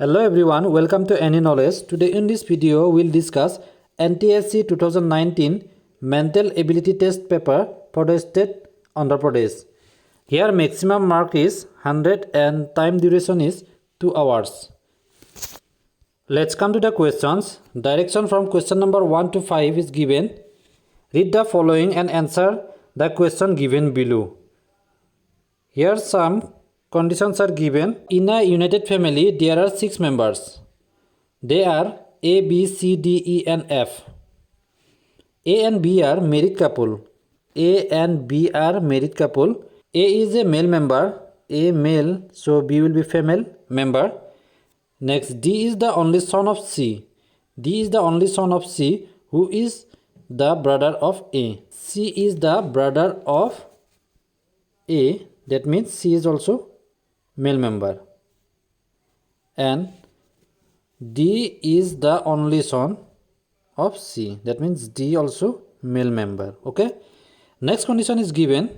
Hello everyone, welcome to Any Knowledge. Today in this video, we'll discuss NTSC 2019 Mental Ability Test paper for the state Andhra Pradesh. Here maximum mark is 100 and time duration is 2 hours. Let's come to the questions. Direction from question number 1 to 5 is given. Read the following and answer the question given below. Here some conditions are given. In a united family, there are 6 members. They are A, B, C, D, E and F. A and B are married couple. A and B are married couple. A is a male member. A male, so B will be female member. Next, D is the only son of C. D is the only son of C, who is the brother of A. C is the brother of A. That means C is also male member. And D is the only son of C. That means D also male member. Okay. Next condition is given.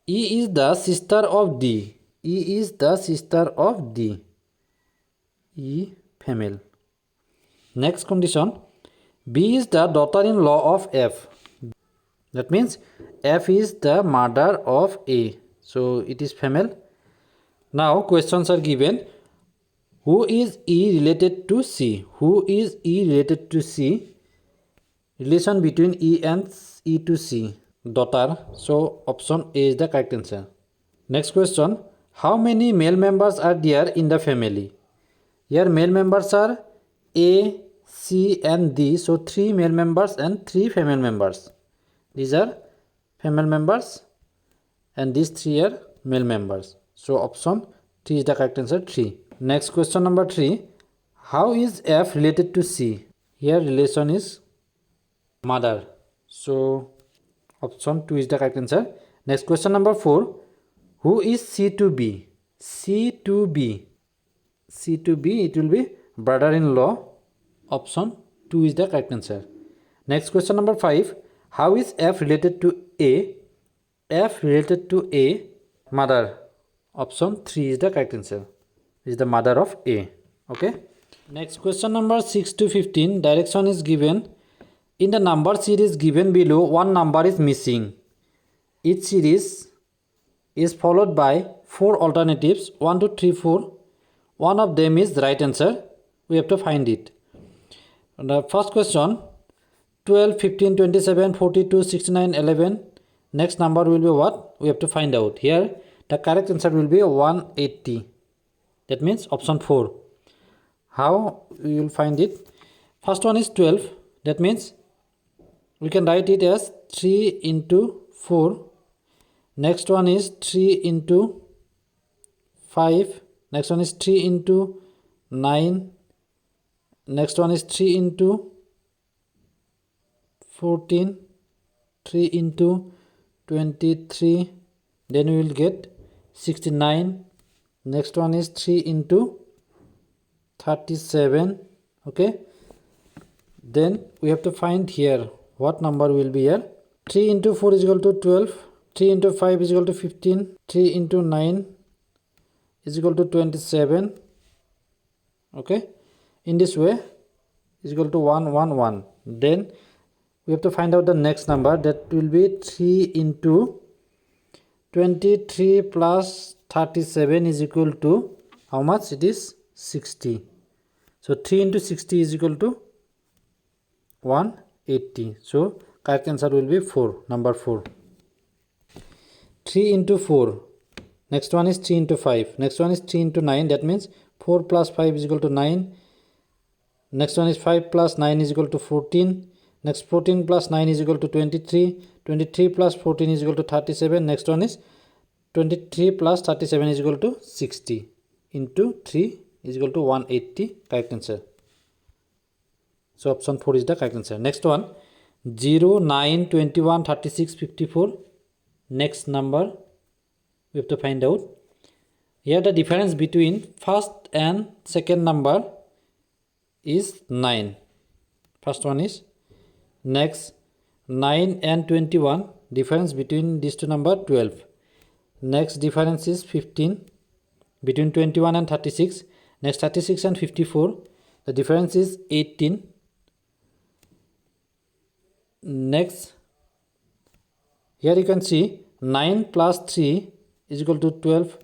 E is the sister of D. E is the sister of D. E female. Next condition. B is the daughter-in-law of F. That means F is the mother of A. So it is female. Now questions are given. Who is E related to C? Who is E related to C? Relation between E and E to C. Daughter. So option A is the correct answer. Next question. How many male members are there in the family? Here male members are A, C and D. So 3 male members and 3 female members. These are female members and these 3 are male members. So option 3 is the correct answer, 3. Next question number 3. How is F related to C? Here relation is mother. So option 2 is the correct answer. Next question number 4. Who is C to B? C to B. C to B, it will be brother-in-law. Option 2 is the correct answer. Next question number 5. How is F related to A? F related to A, mother. Option 3 is the correct answer. Is the mother of A. Okay. Next question number 6 to 15. Direction is given. In the number series given below, one number is missing. Each series is followed by 4 alternatives. 1, 2, 3, 4. One of them is the right answer. We have to find it. The first question. 12, 15, 27, 42, 69, 11. Next number will be what? We have to find out. Here the correct answer will be 180. That means option 4. How we will find it? First one is 12. That means we can write it as 3 into 4. Next one is 3 into 5. Next one is 3 into 9. Next one is 3 into 14. 3 into 23. Then we will get 69. Next one is 3 into 37. Okay. Then we have to find here what number will be here. 3 into 4 is equal to 12. 3 into 5 is equal to 15. 3 into 9 is equal to 27. Okay. In this way is equal to 1, 1, 1. Then we have to find out the next number. That will be 3 into 23 plus 37 is equal to how much? It is 60. So 3 into 60 is equal to 180. So correct answer will be 4. Number 4. 3 into 4. Next one is 3 into 5. Next one is 3 into 9. That means 4 plus 5 is equal to 9. Next one is 5 plus 9 is equal to 14. Next 14 plus 9 is equal to 23. 23 plus 14 is equal to 37. Next one is 23 plus 37 is equal to 60. Into 3 is equal to 180. Correct answer. So option 4 is the correct answer. Next one 0, 9, 21, 36, 54. Next number we have to find out. Here the difference between first and second number is 9. First one is. Next 9 and 21. Difference between these two number 12. Next difference is 15 between 21 and 36. Next 36 and 54, the difference is 18. Next, here you can see 9 plus 3 is equal to 12.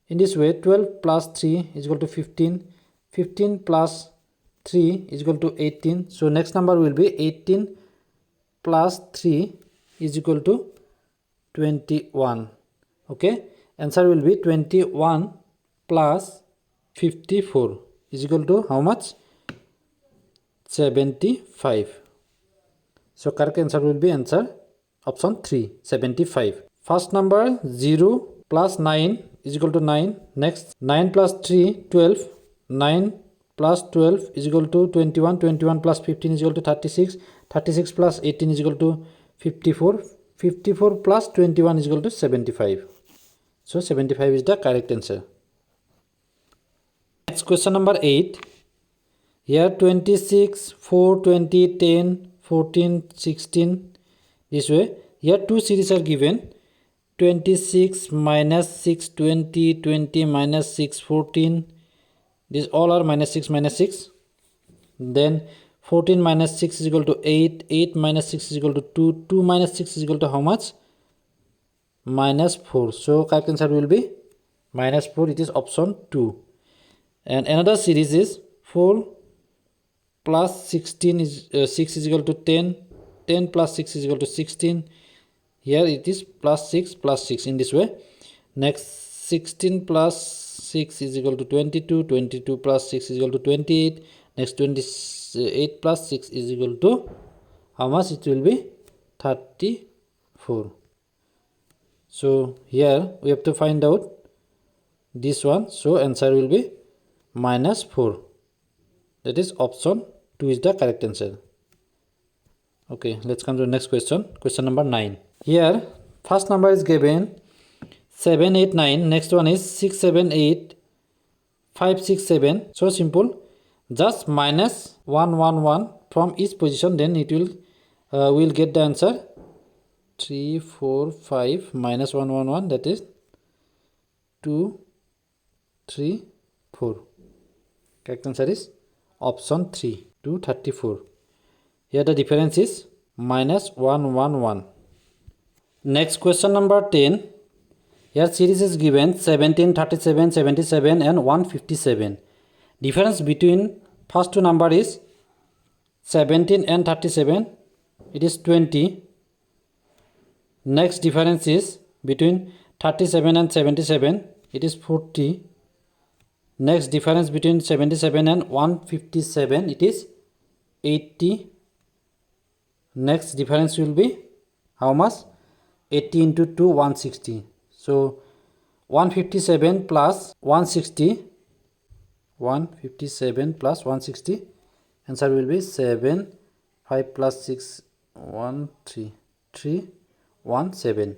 In this way, 12 plus 3 is equal to 15. 15 plus 3 is equal to 18. So next number will be 18 plus 3 is equal to 21. Okay, answer will be 21 plus 54 is equal to how much? 75. So correct answer will be answer option 3, 75. First number 0 plus 9 is equal to 9. Next 9 plus 3, 12. 9 plus 12 is equal to 21. 21 plus 15 is equal to 36. 36 plus 18 is equal to 54. 54 plus 21 is equal to 75. So 75 is the correct answer. Next question number 8. Here 26, 4, 20, 10, 14, 16. This way. Here two series are given. 26 minus 6, 20, 20 minus 6, 14. These all are minus 6, minus 6. Then 14 minus 6 is equal to 8. 8 minus 6 is equal to 2. 2 minus 6 is equal to how much? Minus 4. So correct answer will be minus 4. It is option 2. And another series is 4 plus 16 is 6 is equal to 10. 10 plus 6 is equal to 16. Here it is plus 6 plus 6 in this way. Next 16 plus 6 is equal to 22. 22 plus 6 is equal to 28. Next 28 plus 6 is equal to how much? It will be 34. So here we have to find out this one. So answer will be minus 4. That is option 2 is the correct answer. Okay, let's come to the next question. Question number 9. Here first number is given 7, 8, 9. Next one is 6, 7, 8, 5, 6, 7. So simple. Just minus 1, 1, 1 from each position. Then it will we'll get the answer. 3, 4, 5 minus 1, 1, 1. That is 2, 3, 4. Correct answer is option 3, 234. Here the difference is minus 1, 1, 1. Next question number 10. Here series is given 17, 37, 77 and 157. Difference between first two number is 17 and 37. It is 20. Next difference is between 37 and 77. It is 40. Next difference between 77 and 157. It is 80. Next difference will be how much? 80 into 2, 160. So 157 plus 160. 157 plus 160. Answer will be 7. 5 plus 6, 1, 3. 3, 1, 7.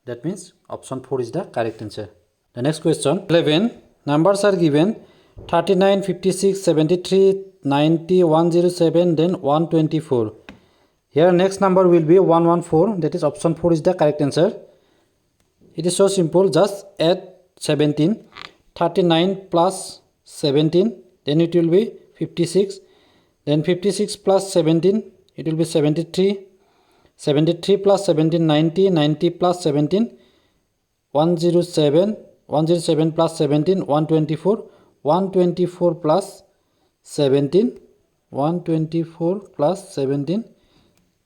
That means option 4 is the correct answer. The next question 11. Numbers are given 39, 56, 73, 90, 107, then 124. Here next number will be 114. That is option 4 is the correct answer. It is so simple. Just add 17. 39 plus 17. Then it will be 56. Then 56 plus 17. It will be 73. 73 plus 17, 90. 90 plus 17, 107. 107 plus 17, 124. 124 plus 17. 124 plus 17.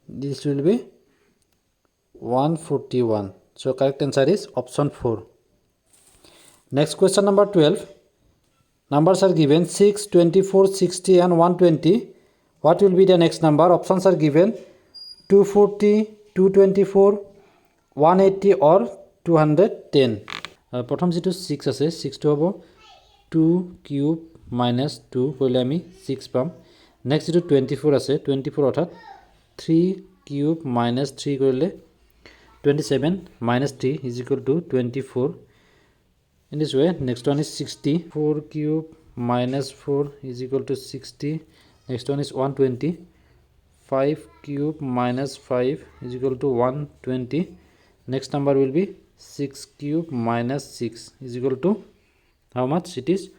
This will be 141. So correct answer is option 4. Next question number 12. Numbers are given 6, 24, 60 and 120. What will be the next number? Options are given 240, 224, 180 or 210. প্ৰথম যেটো 6 আছে 6 টো হ'ব 2 cube minus 2 কৰিলে আমি 6 পাম next যেটো 24 আছে 24 অৰ্থাৎ 3 কিউব minus 3 কৰিলে 27 minus 3 is equal to 24. In this way, next one is 60. 4 cube minus 4 is equal to 60. Next one is 120. 5 cube minus 5 is equal to 120. Next number will be 6 cube minus 6 is equal to how much? It is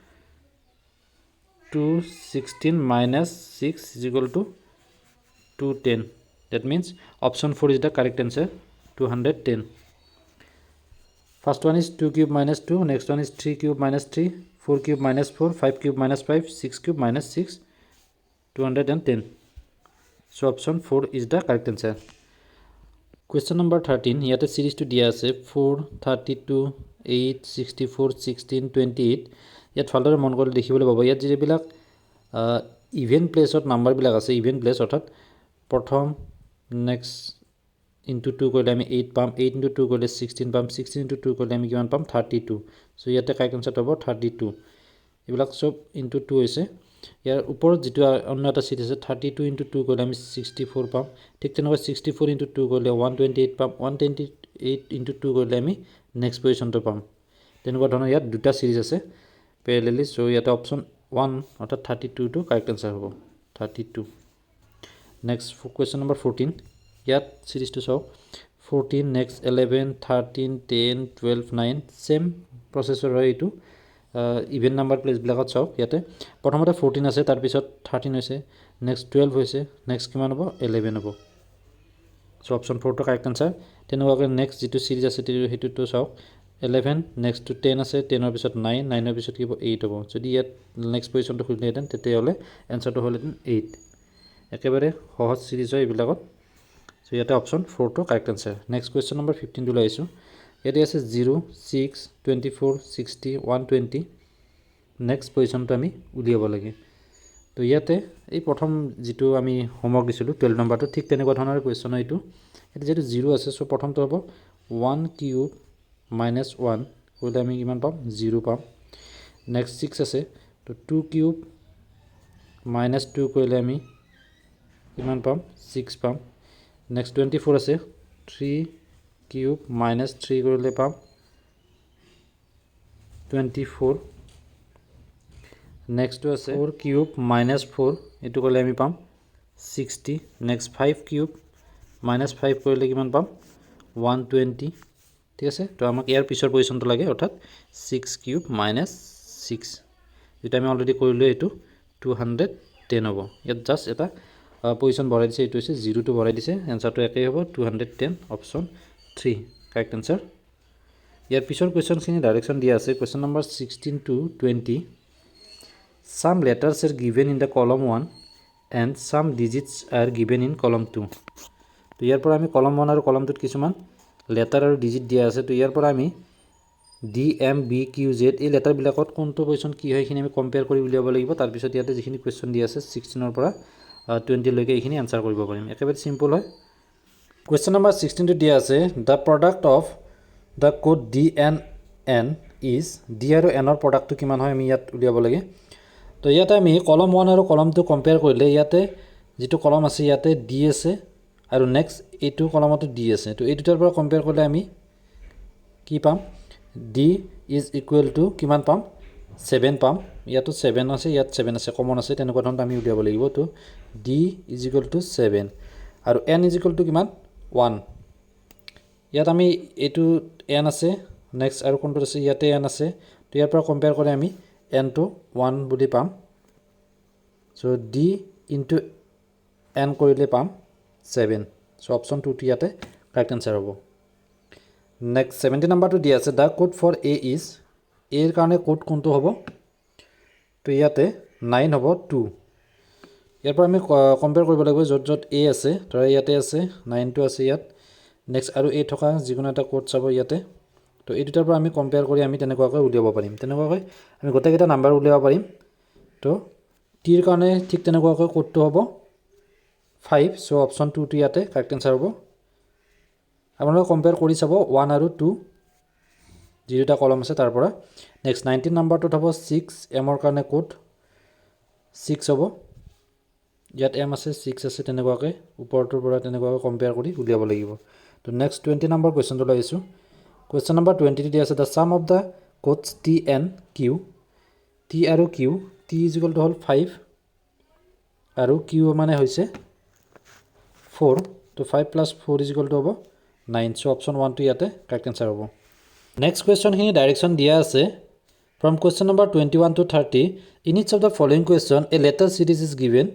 216 minus 6 is equal to 210. That means option 4 is the correct answer, 210. First one is 2 cube minus 2, next one is 3 cube minus 3, 4 cube minus 4, 5 cube minus 5, 6 cube minus 6, 210. So option 4 is the correct answer. Question number 13. Here series to dia ase 4, 32, 8, 64, 16, 28. Yet folder mon kore likhibole pabo. Yat je bilak even place ot number bilak ase even place orthat prothom next into 2 korle ami 8 pam, 8 into 2 korle 16 pam, 16 into 2 korle ami kiman pam 32. So yate correct answer hobo 32. Ebilak sob into 2 hoise. ইয়াৰ ওপৰত যেটো অন্য এটা seat আছে 32 into 2 কৰিলে আমি 64 পাম ঠিক তেনেকৈ 64 into 2 কৰিলে 128 পাম 128 into 2 কৰিলে আমি নেক্সট পজিশনটো পাম তেনেকুৱা ধৰণৰ ইয়াত দুটা সিৰিজ আছে প্যাৰেলালি সো ইয়াতে অপচন 1 অৰ্থাৎ 32 টো কাৰেক্ট আনসাৰ হ'ব 32 নেক্সট কোৱেশ্চন নম্বৰ 14 ইয়াত সিৰিজটো চাও 14 নেক্সট 11 13 10 12 9 সেম প্ৰসেসৰ হয় এটো ইভেন নাম্বাৰ প্লেস বিলাকত চাও ইয়াতে প্ৰথমতে 14 আছে তাৰ পিছত 13 হৈছে নেক্সট 12 হৈছে নেক্সট কিমান হ'ব 11 হ'ব সো অপচন 4 টো কাৰেক্ট আনসাৰ তেনেকৈ নেক্সট যেটো সিৰিজ আছে হেতুটো চাও 11 নেক্সট টু 10 আছে 10 ৰ পিছত 9 9 ৰ পিছত কি হ'ব 8 হ'ব যদি ইয়াত নেক্সট পজিশনটো খুলি দেন তেতে হলে আনসাৰটো হলে 8 একেবাৰে সহজ সিৰিজ হয় এইবিলাকত সো ইয়াতে অপচন 4 টো correct answer next question number 15 টো লাইছো ইয়াতে আছে 0 6 24 60 120 নেক্সট পজিশনটো আমি উলিয়াব লাগে তো ইয়াতে এই প্ৰথম যেটো আমি হোমৱৰ্ক দিছিলো 12 নম্বৰটো ঠিক তেনেকুৱা ধৰণৰ কোৱেশ্চন এইটো এটা যেটো 0 আছে সো প্ৰথমটো হ'ব 1 কিউব minus 1 কৰিলে আমি কিমান পাম 0 পাম নেক্সট 6 আছে তো 2 কিউব minus 2 কৰিলে আমি কিমান পাম 6 পাম নেক্সট 24 আছে 3 কিউব minus 3 কৰিলে পাম 24 নেক্সট আছে 4 কিউব minus 4 এটো কৰিলে আমি পাম 60 নেক্সট 5 কিউব minus 5 কৰিলে কিমান পাম 120 ঠিক আছে তো আমাক ইয়াৰ পিছৰ পজিশনটো লাগে অৰ্থাৎ 6 কিউব minus 6 যেটা আমি অলৰেডি কৰিলো এটো 210 হ'ব ইয়াত জাস্ট এটা পজিশন বঢ়াই দিছে এটো হৈছে 0 টো বঢ়াই দিছে আনসাৰটো একেই হ'ব 210 অপচন 3 কাৰেক্ট আনসাৰ ইয়াৰ পিছৰ কোৱেশ্চনখিনি ডাইৰেকশন দিয়া আছে question number 16 to 20 some letters are given in the column 1 and some digits are given in column 2 তো ইয়াৰ পৰা আমি column 1 আৰু column 2 ত কিছুমান লেটাৰ আৰু ডিজিট দিয়া আছে তো ইয়াৰ পৰা আমি D M B Q Z এই লেটাৰ বিলাকত কোনটো পজিশন কি হয় এখিনি আমি কম্পেয়াৰ কৰি উলিয়াব লাগিব তাৰ পিছত ইয়াতে যিখিনি কোৱেশ্চন দিয়া আছে 16 ৰ পৰা 20 লৈকে এখিনি আনসাৰ কৰিব পাৰিম একেবাৰে সিম্পল হয় কোৱেশ্চন নম্বৰ 16 টো দিয়া আছে the product of the code D N N is D আৰু এন ৰ প্ৰডাক্টটো কিমান হয় আমি ইয়াত উলিয়াব লাগে তো ইয়াতে আমি কলম 1 আৰু কলম 2 কম্পেয়াৰ কৰিলে ইয়াতে যেটো কলম আছে ইয়াতে ডি আছে আৰু নেক্সট এটো কলমটো ডি আছে তো এই দুটাৰ পৰা কম্পেয়াৰ কৰিলে আমি কি পাম ডি ইজ ইকুৱেল টু কিমান পাম 7 পাম ইয়াতো 7 আছে ইয়াত 7 আছে কমন আছে তেনেকুৱা ধৰণে আমি উলিয়াব লাগিব তো ডি ইজ ইকুৱেল টু 7 আৰু এন ইজ ইকুৱেল টু কিমান 1 ইয়াত আমি এটো এন আছে নেক্সট আৰু কোনটো আছে ইয়াতে এন আছে তো ইয়াৰ পৰা কম্পেয়াৰ কৰি আমি এন টু 1 বুলি পাম সো ডি ইনটু এন কৰিলে পাম 7 সো অপচন 2 টি ইয়াতে কাৰেক্ট আনসাৰ হ'ব নেক্সট 70 নম্বৰটো দিয়া আছে the code for A is A ৰ কাৰণে কোড কোনটো হ'ব তো ইয়াতে 9 হ'ব 2 ইয়াৰ পৰা আমি কম্পেয়াৰ কৰিব লাগিব যত যত এ আছে ধৰা ইয়াতে আছে 9 টো আছে ইয়াত নেক্সট আৰু এ থকা যিকোনো এটা কোড চাব ইয়াতে তো এই দুটাৰ পৰা আমি কম্পেয়াৰ কৰি আমি তেনেকুৱাকৈ উলিয়াব পাৰিম তেনেকুৱাকৈ আমি গোটেইকেইটা নাম্বাৰ উলিয়াব পাৰিম তো টি ৰ কাৰণে ঠিক তেনেকুৱাকৈ কোডটো হ'ব 5 সো অপচন 2 টো ইয়াতে কাৰেক্ট আনসাৰ হ'ব আপোনালোকে কম্পেয়াৰ কৰি চাব 1 আৰু 2 যেটা কলম আছে তাৰ পৰা নেক্সট 19 নম্বৰটো হ'ব 6 এম ৰ কাৰণে কোড 6 হ'ব ইয়াত এম আছে 6 আছে তেনেকুৱাকৈ ওপৰটোৰ পৰা তেনেকুৱাকৈ কম্পেয়াৰ কৰি উলিয়াব লাগিব তো নেক্সট 20 নম্বৰ কোৱেশ্চনটো লৈছো কোৱেশ্চন নম্বৰ 20 টো দিয়া আছে the sum of the codes T N Q T আৰু Q T is equal to হল 5 আৰু কিউ মানে হৈছে 4 তো 5 plus 4 is equal to হ'ব 9 so option 1 টো ইয়াতে কাৰেক্ট আনসাৰ হ'ব নেক্সট কোৱেশ্চন খিনি ডাইৰেকশন দিয়া আছে From question number 21 to 30, in each of the following question, a letter series is given.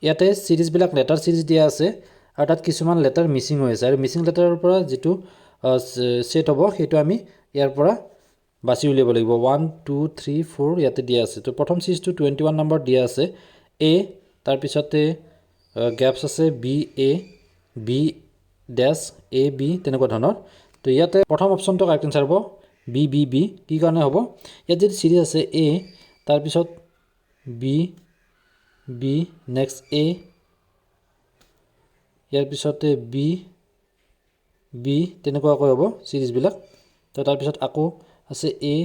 ইয়াতে সিৰিজবিলাক লেটাৰ সিৰিজ দিয়া আছে আৰু তাত কিছুমান লেটাৰ মিছিং হৈ আছে আৰু মিছিং লেটাৰৰ পৰা যেটো সেট হ'ব সেইটো আমি ইয়াৰ পৰা বাছি উলিয়াব লাগিব 1 2 3 4 ইয়াতে দিয়া আছে তো প্ৰথম সিৰিজটো 21 নম্বৰ দিয়া আছে a তাৰ পিছতে গ্যাপছ আছে b a b dash a b তেনেকুৱা ধৰণৰ তো ইয়াতে প্ৰথম অপচনটো কাৰেক্ট আনসাৰ হ'ব b b b কি কাৰণে হ'ব ইয়াত যে সিৰিজ আছে a তাৰ পিছত b b next a ইয়াৰ পিছতে b b তেনেকুৱাকৈ হ'ব সিৰিজ বিলাক তো তাৰ পিছত আকৌ আছে a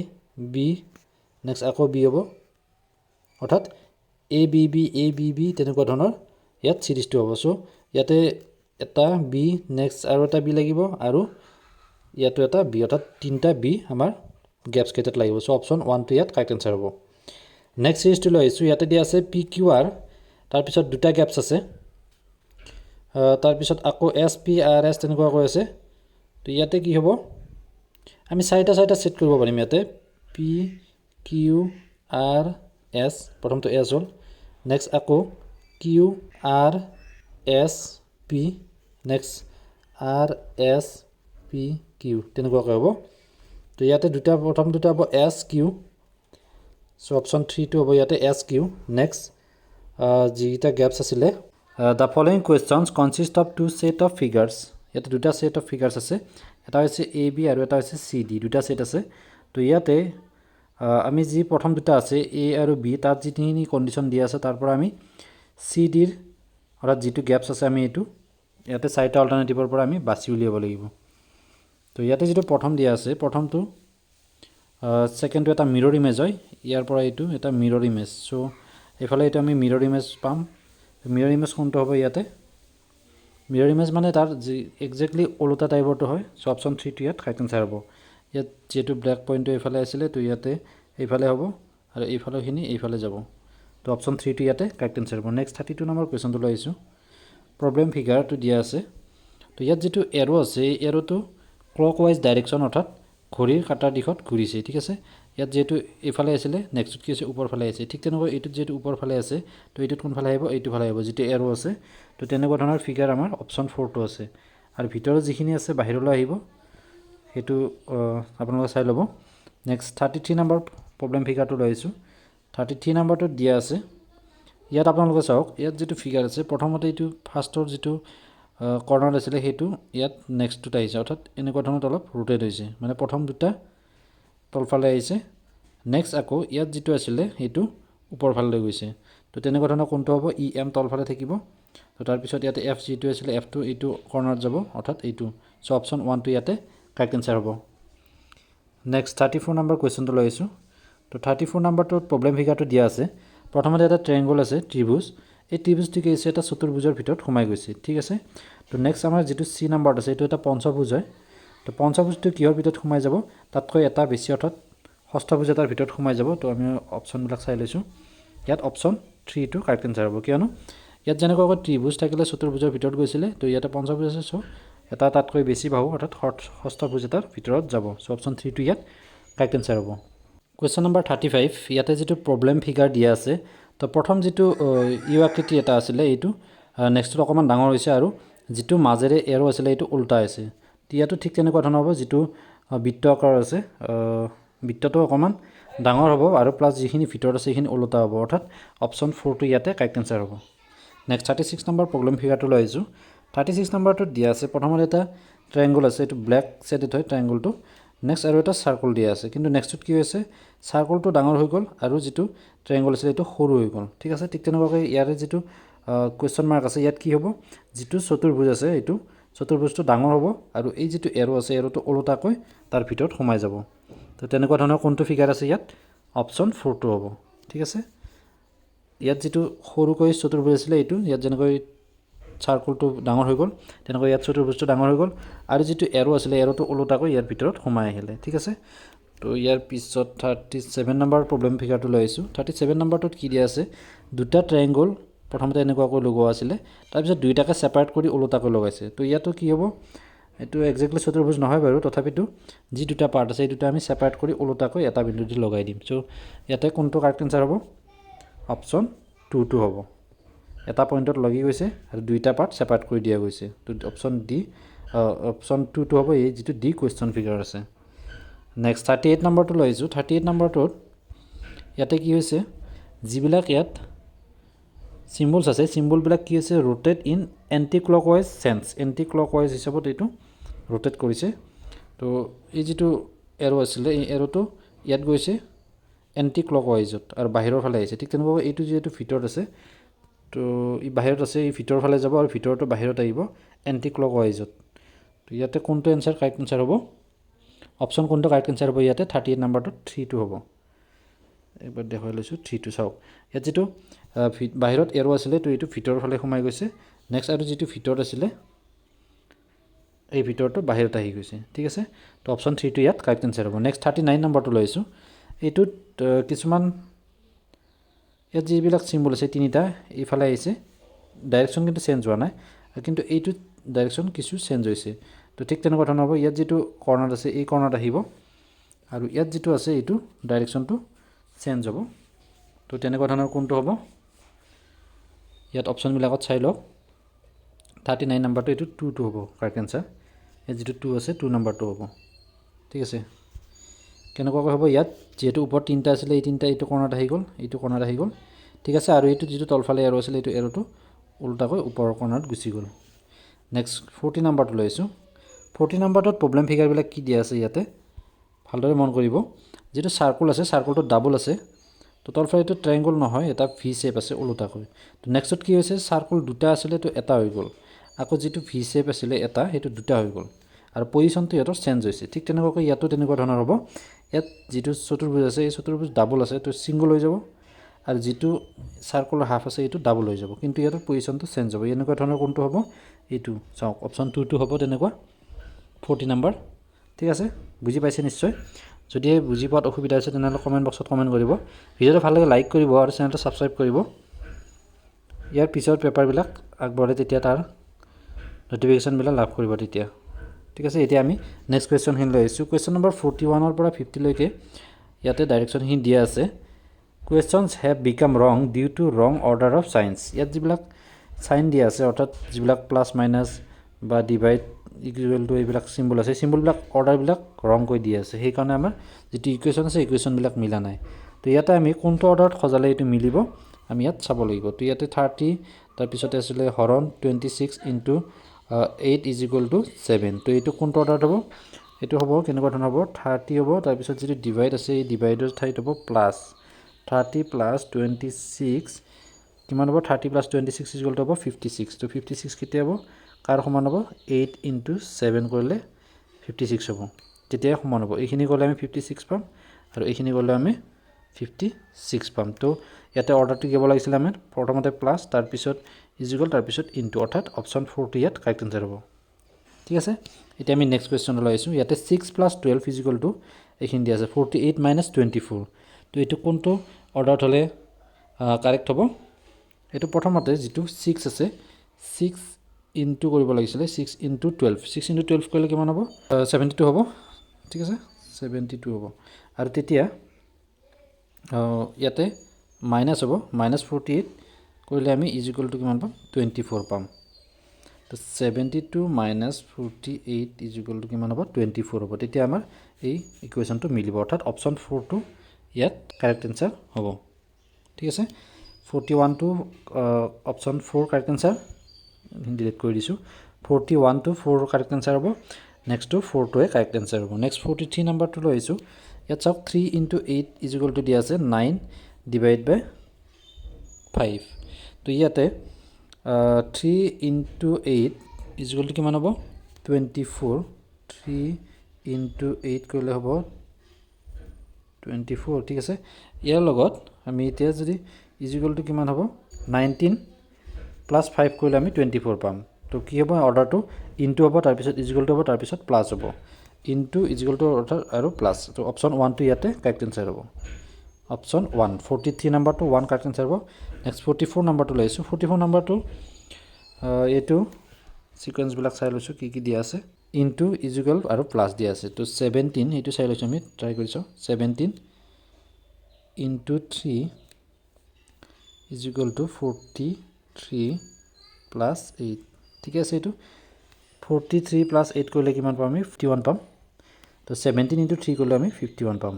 b next আকৌ b হ'ব অৰ্থাৎ a b b a b b তেনেকুৱা ধৰণৰ ইয়াত সিৰিজটো হ'ব সো ইয়াতে এটা b next আৰু এটা b লাগিব আৰু ইয়াতো এটা b অৰ্থাৎ তিনটা b আমাৰ গ্যাপছ কেইটাত লাগিব সো অপচন 1 টো ইয়াত কাৰেক্ট আনসাৰ হ'ব নেক্সট সিৰিজটো লৈছো ইয়াতে দিয়া আছে p q r তাৰ পিছত দুটা গ্যাপছ আছে তাৰ পিছত আকৌ s p r s তেনেকুৱা কৈ আছে তো ইয়াতে কি হ'ব আমি চাৰিটা সেট কৰিব পাৰিম ইয়াতে p q r s প্ৰথমটো s হ'ল নেক্সট আকৌ q r s p next r s p q তেনেকুৱা হ'ব তো ইয়াতে প্ৰথম দুটা হ'ব s q সো অপচন 3 টো হ'ব ইয়াতে s q নেক্সট যিটা গ্যাপছ আছিলে the following questions consist of two set of figures ইয়াতে দুটা set of figures আছে এটা হৈছে a b আৰু এটা হৈছে c d দুটা সেট আছে তো ইয়াতে আমি যি প্ৰথম দুটা আছে a আৰু b তাত যিখিনি কন্ডিশন দিয়া আছে তাৰ পৰা আমি c d ৰ অৰ্থাৎ যিটো গ্যাপছ আছে আমি এটো ইয়াতে চাৰিটা অল্টাৰনেটিভৰ পৰা আমি বাছি উলিয়াব লাগিব তো ইয়াতে যেটো প্ৰথম দিয়া আছে প্ৰথমটো সেকেন্ডটো এটা মিৰৰ ইমেজ হয় ইয়াৰ পৰা এটো এটা মিৰৰ ইমেজ সো এফালে এটা আমি মিৰৰ ইমেজ পাম মিৰৰ ইমেজ কোনটো হ'ব ইয়াতে মিৰৰ ইমেজ মানে তাৰ এক্স্যাক্টলি ওলোটা টাইপৰটো হয় সো অপচন 3 টো ইয়াত কাৰেক্ট আনসাৰ হ'ব ইয়াত যেটো ব্ল্যাক পইণ্টটো এফালে আছিল তো ইয়াতে এইফালে হ'ব আৰু এইফালেখিনি এইফালে যাব তো অপচন 3 টো ইয়াতে কাৰেক্ট আনসাৰ হ'ব নেক্সট 32 নম্বৰ কোৱেশ্চনটো লৈছো প্ৰবলেম ফিগাৰটো দিয়া আছে তো ইয়াত যেটো এৰো আছে এই এৰোটো ক্লকৱাইজ ডাইৰেকশন অৰ্থাৎ ঘড়ীৰ কাটাৰ দিশত ঘূৰিছে ঠিক আছে ইয়াত যেটো এফালে আছিল নেক্সট কি আছে ওপৰ ফালে আছে ঠিক তেনেকৈ এটো যেটো ওপৰ ফালে আছে তো এটো কোন ফালে আহিব এইটো ফালে আহিব যেটো এৰো আছে তো তেনেকুৱা ধৰণৰ ফিগাৰ আমাৰ অপচন 4 টো আছে আৰু ভিতৰত যিখিনি আছে বাহিৰলৈ আহিব হেতু আপোনালোকে চাই লব নেক্সট 33 নম্বৰ প্ৰবলেম ফিগাৰটো লৈছো 33 নম্বৰটো দিয়া আছে ইয়াত আপোনালোকে চাওক ইয়াত যেটো ফিগাৰ আছে প্ৰথমতে এটো ফাৰ্ষ্টৰ যেটো কৰ্নাৰ আছিল হেতু ইয়াত নেক্সটটো আহিছে অৰ্থাৎ এনেকুৱা ধৰণৰ অলপ ৰোটেট হৈছে মানে প্ৰথম দুটা তলফালে আহিছে নেক্সট আকৌ ইয়াত যেটো আছিল হেতু ওপৰ ফালে লৈ গৈছে তো তেনেকুৱা ধৰণৰ কোনটো হ'ব ই এম তলফালে থাকিব তো তাৰ পিছত ইয়াতে এফ যেটো আছিল এফ টো এইটো কৰ্নাৰত যাব অৰ্থাৎ এইটো সো অপচন 1 টো ইয়াতে কাৰেক্ট আনসাৰ হ'ব নেক্সট 34 নম্বৰ কোৱেশ্চনটো লৈছো তো 34 নম্বৰটো প্ৰবলেম ফিগাৰটো দিয়া আছে প্ৰথমতে এটা ট্ৰায়াঙ্গল আছে ত্ৰিভুজ এই ত্ৰিভুজটো কি আছে এটা চতুৰ্ভুজৰ ভিতৰত সোমাই গৈছে ঠিক আছে তো নেক্সট আমাৰ যেটো সি নম্বৰটো আছে এটো এটা পঞ্চভুজ হয় তো পঞ্চভুজটো কিহৰ ভিতৰত সোমাই যাব তাতকৈ এটা বেছি অৰ্থাৎ ষষ্ঠভুজ এটাৰ ভিতৰত সোমাই যাব তো আমি অপচনবিলাক চাই লৈছো ইয়াত অপচন 3 টো কাৰেক্ট আনসাৰ হ'ব কিয়নো ইয়াত যেনেকৈ ত্ৰিভুজ থাকিলে চতুৰ্ভুজৰ ভিতৰত গৈছিলে তো ইয়াতে পঞ্চভুজ আছে সো এটা তাতকৈ বেছি বাহু অৰ্থাৎ ষষ্ঠভুজ এটাৰ ভিতৰত যাব সো অপচন 3 টো ইয়াত কাৰেক্ট আনসাৰ হ'ব কোৱেশ্চন নম্বৰ 35 ইয়াতে যেটো প্ৰবলেম ফিগাৰ দিয়া আছে তো প্ৰথম যেটো ইউ আকৃতি এটা আছিল এইটো নেক্সটটো অকমান ডাঙৰ হৈছে আৰু যেটো মাজেৰে এৰো আছিল এইটো উল্টা আছে ইয়াতো ঠিক তেনেকুৱা ধৰণৰ হ'ব যেটো বৃত্ত আকাৰ আছে বৃত্তটো অকমান ডাঙৰ হ'ব আৰু প্লাস যিখিনি ভিতৰত আছে সেইখিনি উল্টা হ'ব অৰ্থাৎ অপচন 4 টো ইয়াতে কাৰেক্ট আনসাৰ হ'ব নেক্সট 36 নম্বৰ প্ৰবলেম ফিগাৰটো লৈছো 36 নম্বৰটো দিয়া আছে প্ৰথমতে এটা ট্ৰায়াঙ্গল আছে এটো ব্ল্যাক শেডেড হয় ট্ৰায়াঙ্গলটো নেক্সট আৰু এটা সাৰ্কেল দিয়া আছে কিন্তু নেক্সটত কি হৈছে সাৰ্কেলটো ডাঙৰ হৈ গ'ল আৰু যেটো ট্ৰায়াঙ্গল আছে এটো সৰু হৈ গ'ল ঠিক আছে ঠিক তেনেকৈ ইয়াৰে যেটো কোৱেশ্চন মাৰ্ক আছে ইয়াত কি হ'ব যেটো চতুৰ্ভুজ আছে এটো চতুৰ্ভুজটো ডাঙৰ হ'ব আৰু এই যেটো এৰো আছে এৰোটো ওলোটাকৈ তাৰ ভিতৰত সোমাই যাব তো তেনেকুৱা ধৰণৰ কোনটো ফিগাৰ আছে ইয়াত অপচন 4 টো হ'ব ঠিক আছে ইয়াত যেটো সৰুকৈ চতুৰ্ভুজ আছিল এটো ইয়াত যেনেকৈ সাৰ্কেলটো ডাঙৰ হৈ গ'ল তেনেকৈ ইয়াত চতুৰ্ভুজটো ডাঙৰ হৈ গ'ল আৰু যেটো এৰো আছিল এৰোটো ওলোটাকৈ ইয়াৰ ভিতৰত সোমাই আহিলে ঠিক আছে তো ইয়াৰ পিছত 37 নম্বৰ প্ৰবলেম ফিগাৰটো লৈছো 37 নম্বৰটোত কি দিয়া আছে দুটা ট্ৰায়াঙ্গল প্ৰথমতে এনেকুৱাকৈ লগোৱা আছিল তাৰ পিছত দুইটাকে সেপাৰেট কৰি ওলোটাকৈ লগাইছে তো ইয়াতো কি হ'ব এইটো এক্সেক্টলি চতুৰ্ভুজ নহয় বাৰু তথাপিতো যি দুটা পাৰ্ট আছে এই দুটা আমি সেপাৰেট কৰি ওলোটাকৈ এটা বিন্দু দি লগাই দিম সো ইয়াতে কোনটো কাৰেক্ট আনসাৰ হ'ব অপচন 2 হ'ব এটা পইণ্টত লাগি গৈছে আৰু দুইটা পাৰ্ট সেপাৰেট কৰি দিয়া গৈছে তো অপচন ডি অপচন 2 হ'ব এই যেটো ডি কোৱেশ্চন ফিগাৰ আছে নেক্সট 38 নম্বৰটো লৈছো 38 নম্বৰটোত ইয়াতে কি হৈছে যিবিলাক ইয়াত সিম্বলস আছে সিম্বল বিলাক কি আছে rotate in anti clockwise sense anti clockwise হিচাপত এইটো rotate কৰিছে তো এই যেটো এৰো আছিল এই এৰোটো ইয়াত গৈছে anti clockwise আৰু বাহিৰৰ ফালে আহিছে ঠিক তেনেকৈ এইটো যেটো ভিতৰত আছে তো এই বাহিৰত আছে এই ভিতৰৰ ফালে যাব আৰু ভিতৰটো বাহিৰত আহিব anti clockwise তো ইয়াতে কোনটো আনসাৰ কাৰেক্ট আনসাৰ হ'ব অপচন কোনটো কাৰেক্ট আনসাৰ হ'ব ইয়াতে 38 নম্বৰটো 3 হ'ব একবাৰ দেখাই লৈছো 3 চাওক ইয়াত যেটো বাহিৰত এৰো আছিল তো এইটো ভিতৰৰ ফালে সোমাই গৈছে নেক্সট আৰু যেটো ভিতৰত আছিল এই ভিতৰটো বাহিৰত আহি গৈছে ঠিক আছে তো অপচন 3 টো ইয়াত কাৰেক্ট আনসাৰ হ'ব নেক্সট 39 নম্বৰটো লৈছো এইটোত কিছুমান ইয়াত যিবিলাক সিম্বল আছে তিনিটা ইফালে আহিছে ডাইৰেকশন কিন্তু চেঞ্জ হোৱা নাই কিন্তু এইটো ডাইৰেকশন কিছু চেঞ্জ হৈছে তো ঠিক তেনেকুৱা ধৰণৰ হ'ব ইয়াত যেটো কৰ্নাৰ আছে এই কৰ্নাৰত আহিব আৰু ইয়াত যেটো আছে এইটো ডাইৰেকশনটো চেঞ্জ হ'ব তো তেনেকুৱা ধৰণৰ কোনটো হ'ব ইয়াত অপচন বিলাকত চাই লওক 39 নম্বৰটো এইটো 2 হ'ব কাৰেক্ট আনসাৰ এই যেটো 2 আছে 2 নম্বৰটো হ'ব ঠিক আছে কেনেকুৱা হ'ব ইয়াত যেটো ওপৰ তিনটা আছিল এই তিনটা এইটো কৰ্নাৰত আহি গ'ল এইটো কৰ্নাৰত আহি গ'ল ঠিক আছে আৰু এইটো যেটো তলফালে এৰো আছিল এইটো এৰোটো উল্টাকৈ ওপৰৰ কৰ্নাৰত গুচি গ'ল নেক্সট 40 নম্বৰটো লৈছো 40 নম্বৰটোত প্ৰবলেম ফিগাৰ বিলাক কি দিয়া আছে ইয়াতে ভালদৰে মন কৰিব যেটো সাৰ্কুল আছে সাৰ্কুলটো ডাবল আছে তো তলফালে এইটো ট্ৰায়াঙ্গল নহয় এটা ভি শেপ আছে উল্টাকৈ তো নেক্সটত কি হৈছে সাৰ্কুল দুটা আছিল তো এটা হৈ গ'ল আকৌ যেটো ভি শেপ আছিল এটা হেতু দুটা হৈ গ'ল আৰু পজিশনটো ইয়াতৰ চেঞ্জ হৈছে ঠিক তেনেকৈ ইয়াতো তেনেকুৱা ধৰণৰ হ'ব ইয়াত যেটো চতুৰ্ভুজ আছে এই চতুৰ্ভুজ ডাবল আছে তো সিঙ্গল হৈ যাব আৰু যেটো সাৰ্কুলৰ হাফ আছে এইটো ডাবল হৈ যাব কিন্তু ইয়াতৰ পজিশনটো চেঞ্জ হ'ব এনেকুৱা ধৰণৰ কোনটো হ'ব এইটো চাওক অপচন 2 টো হ'ব তেনেকুৱা 40 নম্বৰ ঠিক আছে বুজি পাইছে নিশ্চয় যদি বুজি পোৱাত অসুবিধা আছে তেনহলে কমেন্ট বক্সত কমেন্ট কৰিব ভিডিওটো ভাল লাগে লাইক কৰিব আৰু চেনেলটো সাবস্ক্ৰাইব কৰিব ইয়াৰ পিছৰ পেপাৰ বিলাক আগবঢ়ালে তেতিয়া তাৰ নোটিফিকেশন বিলাক লাভ কৰিব তেতিয়া ঠিক আছে এতিয়া আমি নেক্সট কোৱেশ্চন হিন লৈ আছো কোৱেশ্চন নম্বৰ 41 ৰ পৰা 50 লৈকে ইয়াতে ডাইৰেকশন হিন দিয়া আছে questions have become wrong due to wrong order of signs ইয়াত যিবিলাক সাইন দিয়া আছে অৰ্থাৎ যিবিলাক প্লাস মাইনাস বা ডিভাইড ইকুৱেল টু এইবিলাক সিম্বল আছে সিম্বল বিলাক অৰ্ডাৰ বিলাক ৰং কৈ দিয়া আছে সেই কাৰণে আমাৰ যেটো ইকুৱেশন আছে ইকুৱেশন বিলাক মিলা নাই তো ইয়াতে আমি কোনটো অৰ্ডাৰত খজালে এটো মিলিব আমি ইয়াত চাব লাগিব তো ইয়াতে 30 তাৰ পিছতে আছিল হৰণ 26 into 8 is equal to 7 তো এটো কোনটো অৰ্ডাৰত হ'ব এটো হ'ব কেনেকুৱা ধৰণৰ হ'ব 30 হ'ব তাৰ পিছত যেটো ডিভাইড আছে এই ডিভাইডৰ ঠাইত হ'ব প্লাস 30 plus 26 কিমান হ'ব 30 plus 26 is equal to 56 তো 56 কেতিয়া হ'ব কাৰ সমান হ'ব 8 into 7 কৰিলে 56 হ'ব তেতিয়া সমান হ'ব এইখিনি কৰিলে আমি 56 পাম আৰু এইখিনি কৰিলে আমি 56 পাম তো ইয়াতে অৰ্ডাৰটো কি হ'ব লাগিছিল আমাৰ প্ৰথমতে প্লাস তাৰ পিছত is equal তাৰ পিছত ইনটু অৰ্থাৎ অপচন 4 টো ইয়াত কাৰেক্ট আনসাৰ হ'ব ঠিক আছে এতিয়া আমি নেক্সট কোৱেশ্চন লৈ আছো ইয়াতে 6 plus 12 is equal to এইখিনি দিয়া আছে 48 minus 24 তো এটো কোনটো অৰ্ডাৰত হলে কাৰেক্ট হ'ব এটো প্ৰথমতে যেটো 6 আছে 6 ইনটু কৰিব লাগিছিল 6 into 12 6 into 12 কৰিলে কিমান হ'ব 72 হ'ব ঠিক আছে 72 হ'ব আৰু তেতিয়া ইয়াতে মাইনাস হ'ব -48 কৰিলে আমি ইজ ইকুৱেল টু কিমান পাম 24 পাম তো 72 minus 48 ইজ ইকুৱেল টু কিমান হ'ব 24 হ'ব তেতিয়া আমাৰ এই ইকুৱেশনটো মিলিব অৰ্থাৎ অপচন 4 টো ইয়াত কাৰেক্ট আনসাৰ হ'ব ঠিক আছে 41 to option 4 correct answer delete কৰি দিছো 41 টু 4 কাৰেক্ট আনসাৰ হ'ব নেক্সট টু 4 টোৱে কাৰেক্ট আনসাৰ হ'ব নেক্সট 43 নম্বৰটো লৈছো ইয়াত চাওক 3 into 8 ইজ ইকুৱেল টু দিয়া আছে 9 ডিভাইড বাই 5 তো ইয়াতে 3 into 8 ইজ ইকুৱেল টু কিমান হ'ব 24 3 into 8 কৰিলে হ'ব 24 ঠিক আছে ইয়াৰ লগত আমি এতিয়া যদি ইজ ইকুৱেল টু কিমান হ'ব 19 plus 5 কৰিলে আমি 24 পাম তো কি হ'ব অৰ্ডাৰটো ইনটু হ'ব তাৰ পিছত ইজ ইকুৱেল টু হ'ব তাৰ পিছত প্লাস হ'ব ইনটু ইজ ইকুৱেল টু অৰ্থাৎ আৰু প্লাস তো অপচন 1 টো ইয়াতে কাৰেক্ট আনসাৰ হ'ব অপচন 1 43 নম্বৰটো 1 কাৰেক্ট আনসাৰ হ'ব নেক্সট 44 নম্বৰটো লৈছো 44 নম্বৰটো এটো সিকোয়েন্স বিলাক চাই লৈছো কি কি দিয়া আছে ইনটু ইজুকেল আৰু প্লাছ দিয়া আছে তো 17 এইটো চাই লৈছোঁ আমি ট্ৰাই কৰিছোঁ 17 ইনটু 3 ইজুকেল টু 43 প্লাছ 8 ঠিক আছে এইটো 43 প্লাছ 8 কৰিলে কিমান পাম আমি 51 পাম তো 17 ইনটু 3 কৰিলে আমি 51 পাম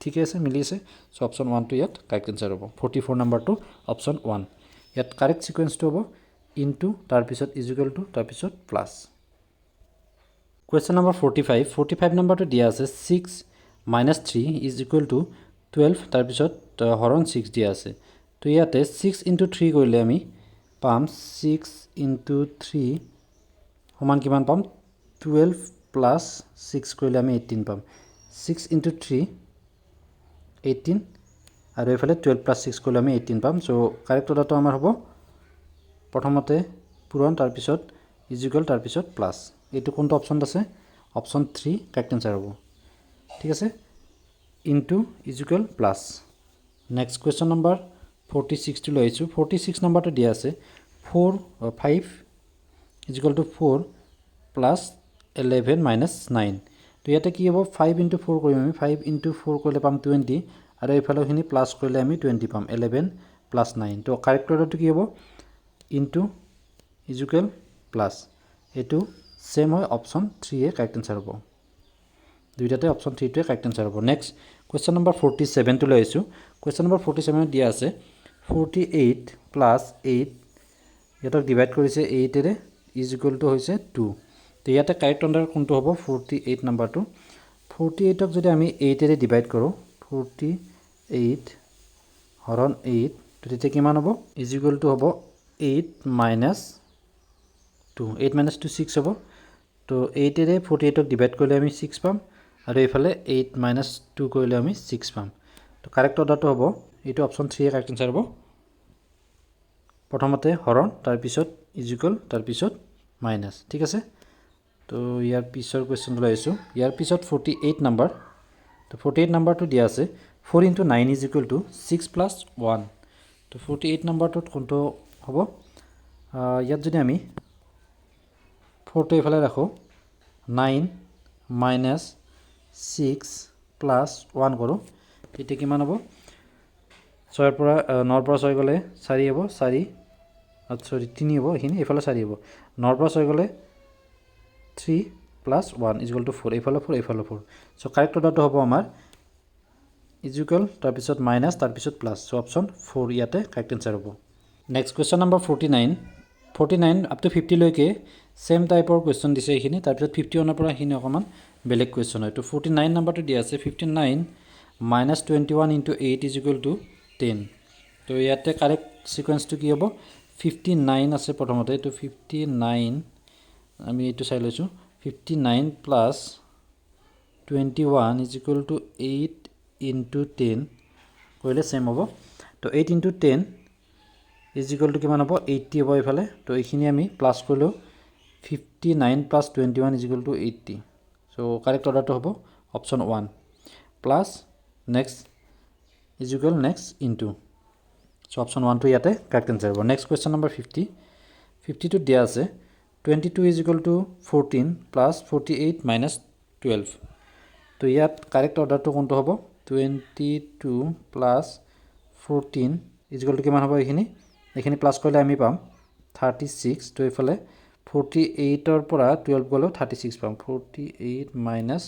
ঠিক আছে মিলি আছে সো অপশন 1 টো ইয়াত কাৰেক্ট আনসাৰ হ'ব 44 নাম্বাৰটো অপশন 1 ইয়াত কাৰেক্ট সিকোয়েন্সটো হ'ব ইনটু তাৰ পিছত ইজুকেল টু তাৰ পিছত plus Question number 45. 45 number to dia ase 6 minus 3 is equal to 12 tar pisot horon 6 dia ase. To yate 6 into 3 korile ami pam 6 into 3 homan kiman pam 12 plus 6 korile ami 18 pam. 6 into 3 18 aru efale 12 plus 6 korile ami 18 pam. So correct order to amar hobo prothomote puron tar pisot is equal tar pisot plus এইটো কোনটো option আছে option 3 correct answer হ'ব ঠিক আছে into equal plus next question number 46 টো লৈছো 46 নাম্বাৰটো দিয়া আছে 4 5 ইকুয়াল টু 4 প্লাস 11 মাইনাস 9 তো ইয়াতে কি হ'ব 5 ইনটু 4 কৰিম আমি 5 ইনটু 4 কৰিলে পাম 20 আৰু এইফালেখিনি প্লাস কৰিলে আমি 20 পাম 11 প্লাস 9 তো কাৰেক্ট অৰ্ডাৰটো কি হ'ব ইনটু ইকুয়াল প্লাস এটো सेम है ऑप्शन 3 ए करेक्ट आंसर हो दुइटाते ऑप्शन 3 टे करेक्ट आंसर हो नेक्स्ट क्वेश्चन नंबर 47 तो लैसु क्वेश्चन नंबर 47 दिया আছে 48 प्लस 8 ইয়াতক ডিভাইড কৰিছে 8 ৰে ইজ ইকুৱেল টু হৈছে 2 তো ইয়াতে কাৰেক্ট আনসাৰ কোনটো হ'ব 48 নাম্বাৰটো 48 ক যদি আমি 8 ৰে ডিভাইড কৰো 48 হৰণ 8 তো তেতিয়া কিমান হ'ব ইজ ইকুৱেল টু হ'ব 8 minus 2 8 minus 2 6 হ'ব তো 8 रे 48 ক ডিভাইড কৰিলে আমি 6 পাম আৰু এইফালে 8 minus 2 কৰিলে আমি 6 পাম তো কাৰেক্ট অৰ্ডাৰটো হ'ব এটো অপশন 3 এ কাৰেক্ট आंसर হ'ব প্ৰথমতে হৰণ তাৰ পিছত ইকুৱেল তাৰ পিছত মাইনাস ঠিক আছে তো ইয়াৰ পিছৰ কোৱেশ্চনটো লৈছো ইয়াৰ পিছত 48 নাম্বাৰ তো 48 নাম্বাৰটো দিয়া আছে 4 into 9 is equal to 6 plus 1 তো 48 নাম্বাৰটো কোনটো হ'ব ইয়াত যদি আমি 4 টো এফালে ৰাখো 9 minus 6 plus 1 কৰো এতে কিমান হ'ব 6 পৰা 9 পৰা 6 গলে 4 হ'ব 4 সৰি 3 হ'ব এখিনি এফালে 4 হ'ব 9 পৰা 6 গলে 3 plus 1 is equal to 4 এফালে 4 এফালে 4 সো কারেক্ট অৰ্ডাৰটো হ'ব আমাৰ is equal তাৰ পিছত মাইনাস তাৰ পিছত প্লাস সো অপশন 4 ইয়াতে কাৰেক্ট आंसर হ'ব next question number 49 up to 50 লৈকে सेम टाइपर क्वेश्चन दिसे एखिनि तार पिছত 51 পৰা এখিনি অকমান বেলেগ क्वेश्चन হয় তো 49 নাম্বাৰটো দিয়া আছে 59 minus 21 into 8 is equal to 10 তো ইয়াতে কারেক্ট সিকোয়েন্সটো কি হ'ব 59 আছে প্ৰথমতে তো 59 আমি এটো চাই লৈছো 59 plus 21 is equal to 8 into 10 কৰিলে सेम হ'ব তো 8 into 10 is equal to কিমান হ'ব 80 হ'ব ইফালে তো এখিনি আমি প্লাস কৰিলো 59 plus 21 is equal to 80 so correct order to hobo option 1 plus next is equal next into so option 1 to yate correct answer hobo next question number 50 52 dia ase 22 is equal to 14 plus 48 minus 12 to yat correct order to konto hobo 22 plus 14 is equal to kiman hobo ekhini plus korile ami pam 36 to ifale 48 or পৰা 12 গলো 36 পাম 48 minus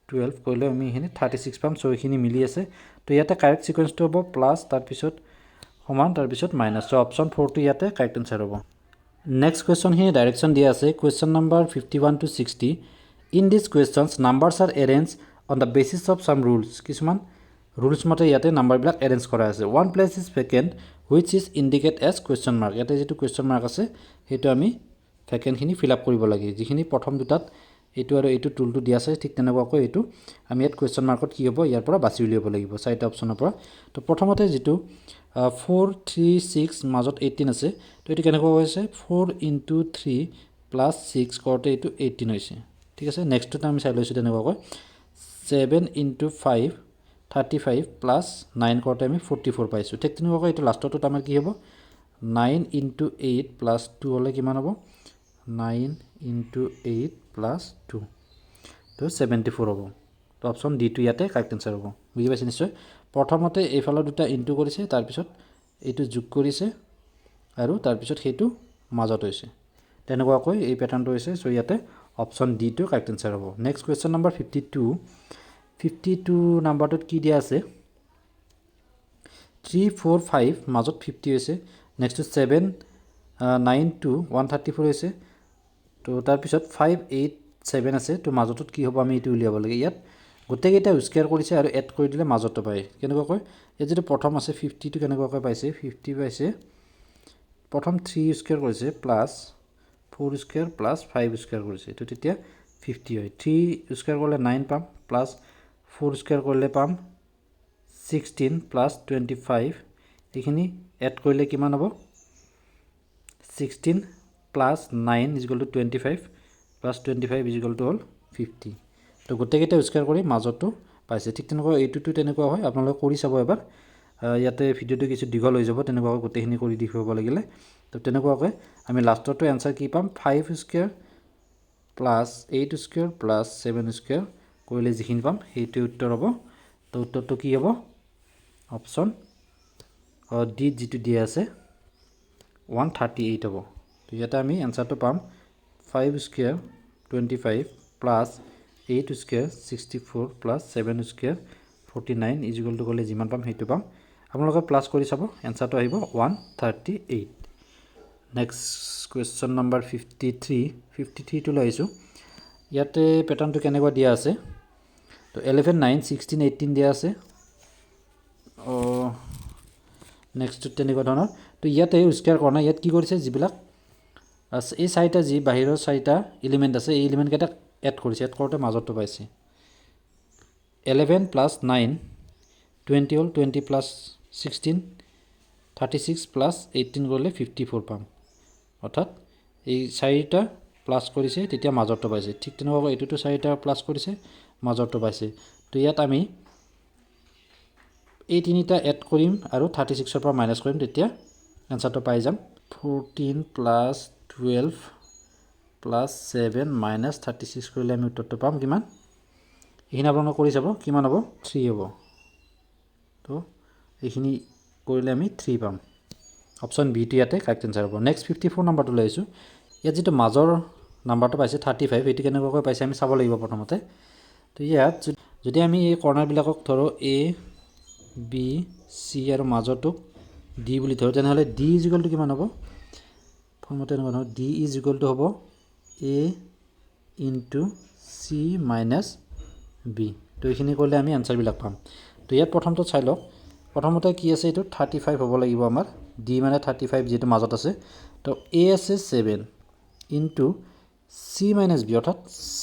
12 কইলে আমি এখিনি 36 পাম so এখিনি মিলি আছে তো ইয়াতে কারেক্ট সিকোয়েন্সটো হ'ব প্লাস তাৰ পিছত সমান তাৰ পিছত মাইনাস সো অপশন 4 টো ইয়াতে কাৰেক্ট आंसर হ'ব নেক্সট কোৱেশ্চন হি ডাইৰেকচন দিয়া আছে question number 51 to 60 in this questions numbers are arranged on the basis of some rules কিছুমান ৰুলস মতে ইয়াতে নাম্বাৰ বিলাক এৰেঞ্জ কৰা আছে one place is vacant which is indicate as question mark ইয়াতে যেটো কোৱেশ্চন মাৰ্ক আছে হেতু আমি ভ্যাকেন্টখিনি ফিল আপ কৰিব লাগে যিখিনি প্ৰথম দুটাত এটো আৰু এটো টুলটো দিয়া আছে ঠিক তেনেকুৱাকৈ এটো আমি ইয়াত কোৱেশ্চন মাৰ্কত কি হ'ব ইয়াৰ পৰা বাছি উলিয়াব লাগিব চাৰিটা অপচনৰ পৰা তো প্ৰথমতে যেটো 4 3 6 মাজত 18 আছে তো এটো কেনেকুৱা হৈছে 4 into 3 plus 6 কৰতে এটো 18 হৈছে ঠিক আছে নেক্সটটো আমি চাই লৈছো তেনেকুৱাকৈ 7 into 5 35 plus 9 কৰতে আমি 44 পাইছো ঠিক তেনেকুৱাকৈ এটো লাষ্টটো আমাৰ কি হ'ব 9 into 8 plus 2 হলে কিমান হ'ব 9 ইনটু 8 প্লাছ 2 তো 74 হ'ব। তো অপশ্যন ডিটো ইয়াতে কাৰেক্ট এনচাৰ হ'ব। বুজি পাইছে নিশ্চয়। প্ৰথমতে এইফালৰ দুটা ইনটু কৰিছে, তাৰপিছত এইটো যোগ কৰিছে আৰু তাৰপিছত সেইটো মাজত হৈছে। তেনেকুৱাকৈ এই পেটাৰ্ণটো হৈছে। চ' ইয়াতে অপশ্যন ডিটো কাৰেক্ট এনচাৰ হ'ব। নেক্সট কুৱেশ্যন নম্বৰ 52 নাম্বাৰটোত কি দিয়া আছে 3 4 5 মাজত 50 হৈছে। নেক্সটটো 7 9 2 134 হৈছে। তো তাৰপিছত 5 8 7 আছে। তো মাজতত কি হ'ব আমি এইটো উলিয়াব লাগে। ইয়াত গোটেইকেইটা স্কুৱেৰ কৰিছে আৰু এড কৰি দিলে মাজতটো পায়। কেনেকুৱাকৈ ইয়াত যিটো প্ৰথম আছে 50টো কেনেকুৱাকৈ পাইছে 50 পাইছে। প্ৰথম 3 স্কুৱেৰ কৰিছে প্লাছ 4 স্কুৱেৰ প্লাছ 5 স্কুৱেৰ কৰিছে। তো তেতিয়া 50 হয়। 3 স্কুৱেৰ কৰিলে 9 পাম, প্লাছ 4 স্কুৱেৰ কৰিলে পাম 16 প্লাছ 25। এইখিনি এড কৰিলে কিমান হ'ব 16 plus 9 equal to 25 plus 25 equal to হ'ল 50। তো গোটেইকেইটা স্কুৱেৰ কৰি মাজতো পাইছে। ঠিক তেনেকুৱা এইটোতো তেনেকুৱা হয়। আপোনালোকে কৰি চাব এবাৰ। ইয়াতে ভিডিঅ'টো কিছু দীঘল হৈ যাব, তেনেকুৱাকৈ গোটেইখিনি কৰি দেখুৱাব লাগিলে। তো তেনেকুৱাকৈ আমি লাষ্টৰটো এনচাৰ কি পাম 5 square plus 8 square plus 7 square কৰিলে যিখিনি পাম সেইটোৱে উত্তৰ হ'ব। তো উত্তৰটো কি হ'ব অপশ্যন ডি যিটো দিয়া আছে 138 হ'ব। তো ইয়াতে আমি এনচাৰটো পাম 5 square 25 plus 8 square 64 plus 7 square 49 equal to কৰিলে যিমান পাম সেইটো পাম। আপোনালোকে প্লাছ কৰি চাব, এনচাৰটো আহিব 138। নেক্সট কুৱেশ্যন নম্বৰ 53টো লৈ আহিছোঁ। ইয়াতে পেটাৰ্ণটো কেনেকুৱা দিয়া আছে তো 11 9 16 18 দিয়া আছে। নেক্সটটো তেনেকুৱা ধৰণৰ। তো ইয়াতে স্কুৱেৰ কৰা নাই। ইয়াত কি কৰিছে যিবিলাক এই চাৰিটা যি বাহিৰৰ চাৰিটা এলিমেণ্ট আছে এই এলিমেণ্টকেইটাক এড কৰিছে। এড কৰোঁতে মাজতটো পাইছে 11 প্লাছ 9 20 হ'ল, 20 প্লাছ 16 36 প্লাছ 18 কৰিলে 54 পাম। অৰ্থাৎ এই চাৰিটা প্লাছ কৰিছে তেতিয়া মাজতটো পাইছে। ঠিক তেনেকুৱাকৈ এইটোতো চাৰিটা প্লাছ কৰিছে মাজতটো পাইছে। তো ইয়াত আমি এই তিনিটা এড কৰিম আৰু 36ৰ পৰা মাইনাছ কৰিম, তেতিয়া এনচাৰটো পাই যাম 14 প্লাছ 12 প্লাছ 7 মাইনাছ 36 কৰিলে আমি উত্তৰটো পাম কিমান। এইখিনি আপোনালোকে কৰি চাব কিমান হ'ব 3 হ'ব। তো এইখিনি কৰিলে আমি 3 পাম। অপশ্যন বিটো ইয়াতে কাৰেক্ট এনচাৰ হ'ব। নেক্সট 54 নাম্বাৰটো লৈ আহিছোঁ। ইয়াত যিটো মাজৰ নাম্বাৰটো পাইছে 35 এইটো কেনেকুৱাকৈ পাইছে আমি চাব লাগিব প্ৰথমতে। তো ইয়াত যদি আমি এই কৰ্ণাৰবিলাকক ধৰোঁ এ বি চি আৰু মাজৰটোক ডি বুলি ধৰোঁ, তেনেহ'লে ডি ইজিকেল টু কিমান হ'ব প্ৰথমতে এনেকুৱা ধৰণৰ ডি ইজিকেল টু হ'ব এ ইনটু চি মাইনাছ বি। তো এইখিনি কৰিলে আমি এনচাৰবিলাক পাম। তো ইয়াত প্ৰথমটো চাই লওক। প্ৰথমতে কি আছে এইটো 35 হ'ব লাগিব আমাৰ। ডি মানে 35 যিহেতু মাজত আছে। তো এ আছে 7 ইনটু চি মাইনাছ বি অৰ্থাৎ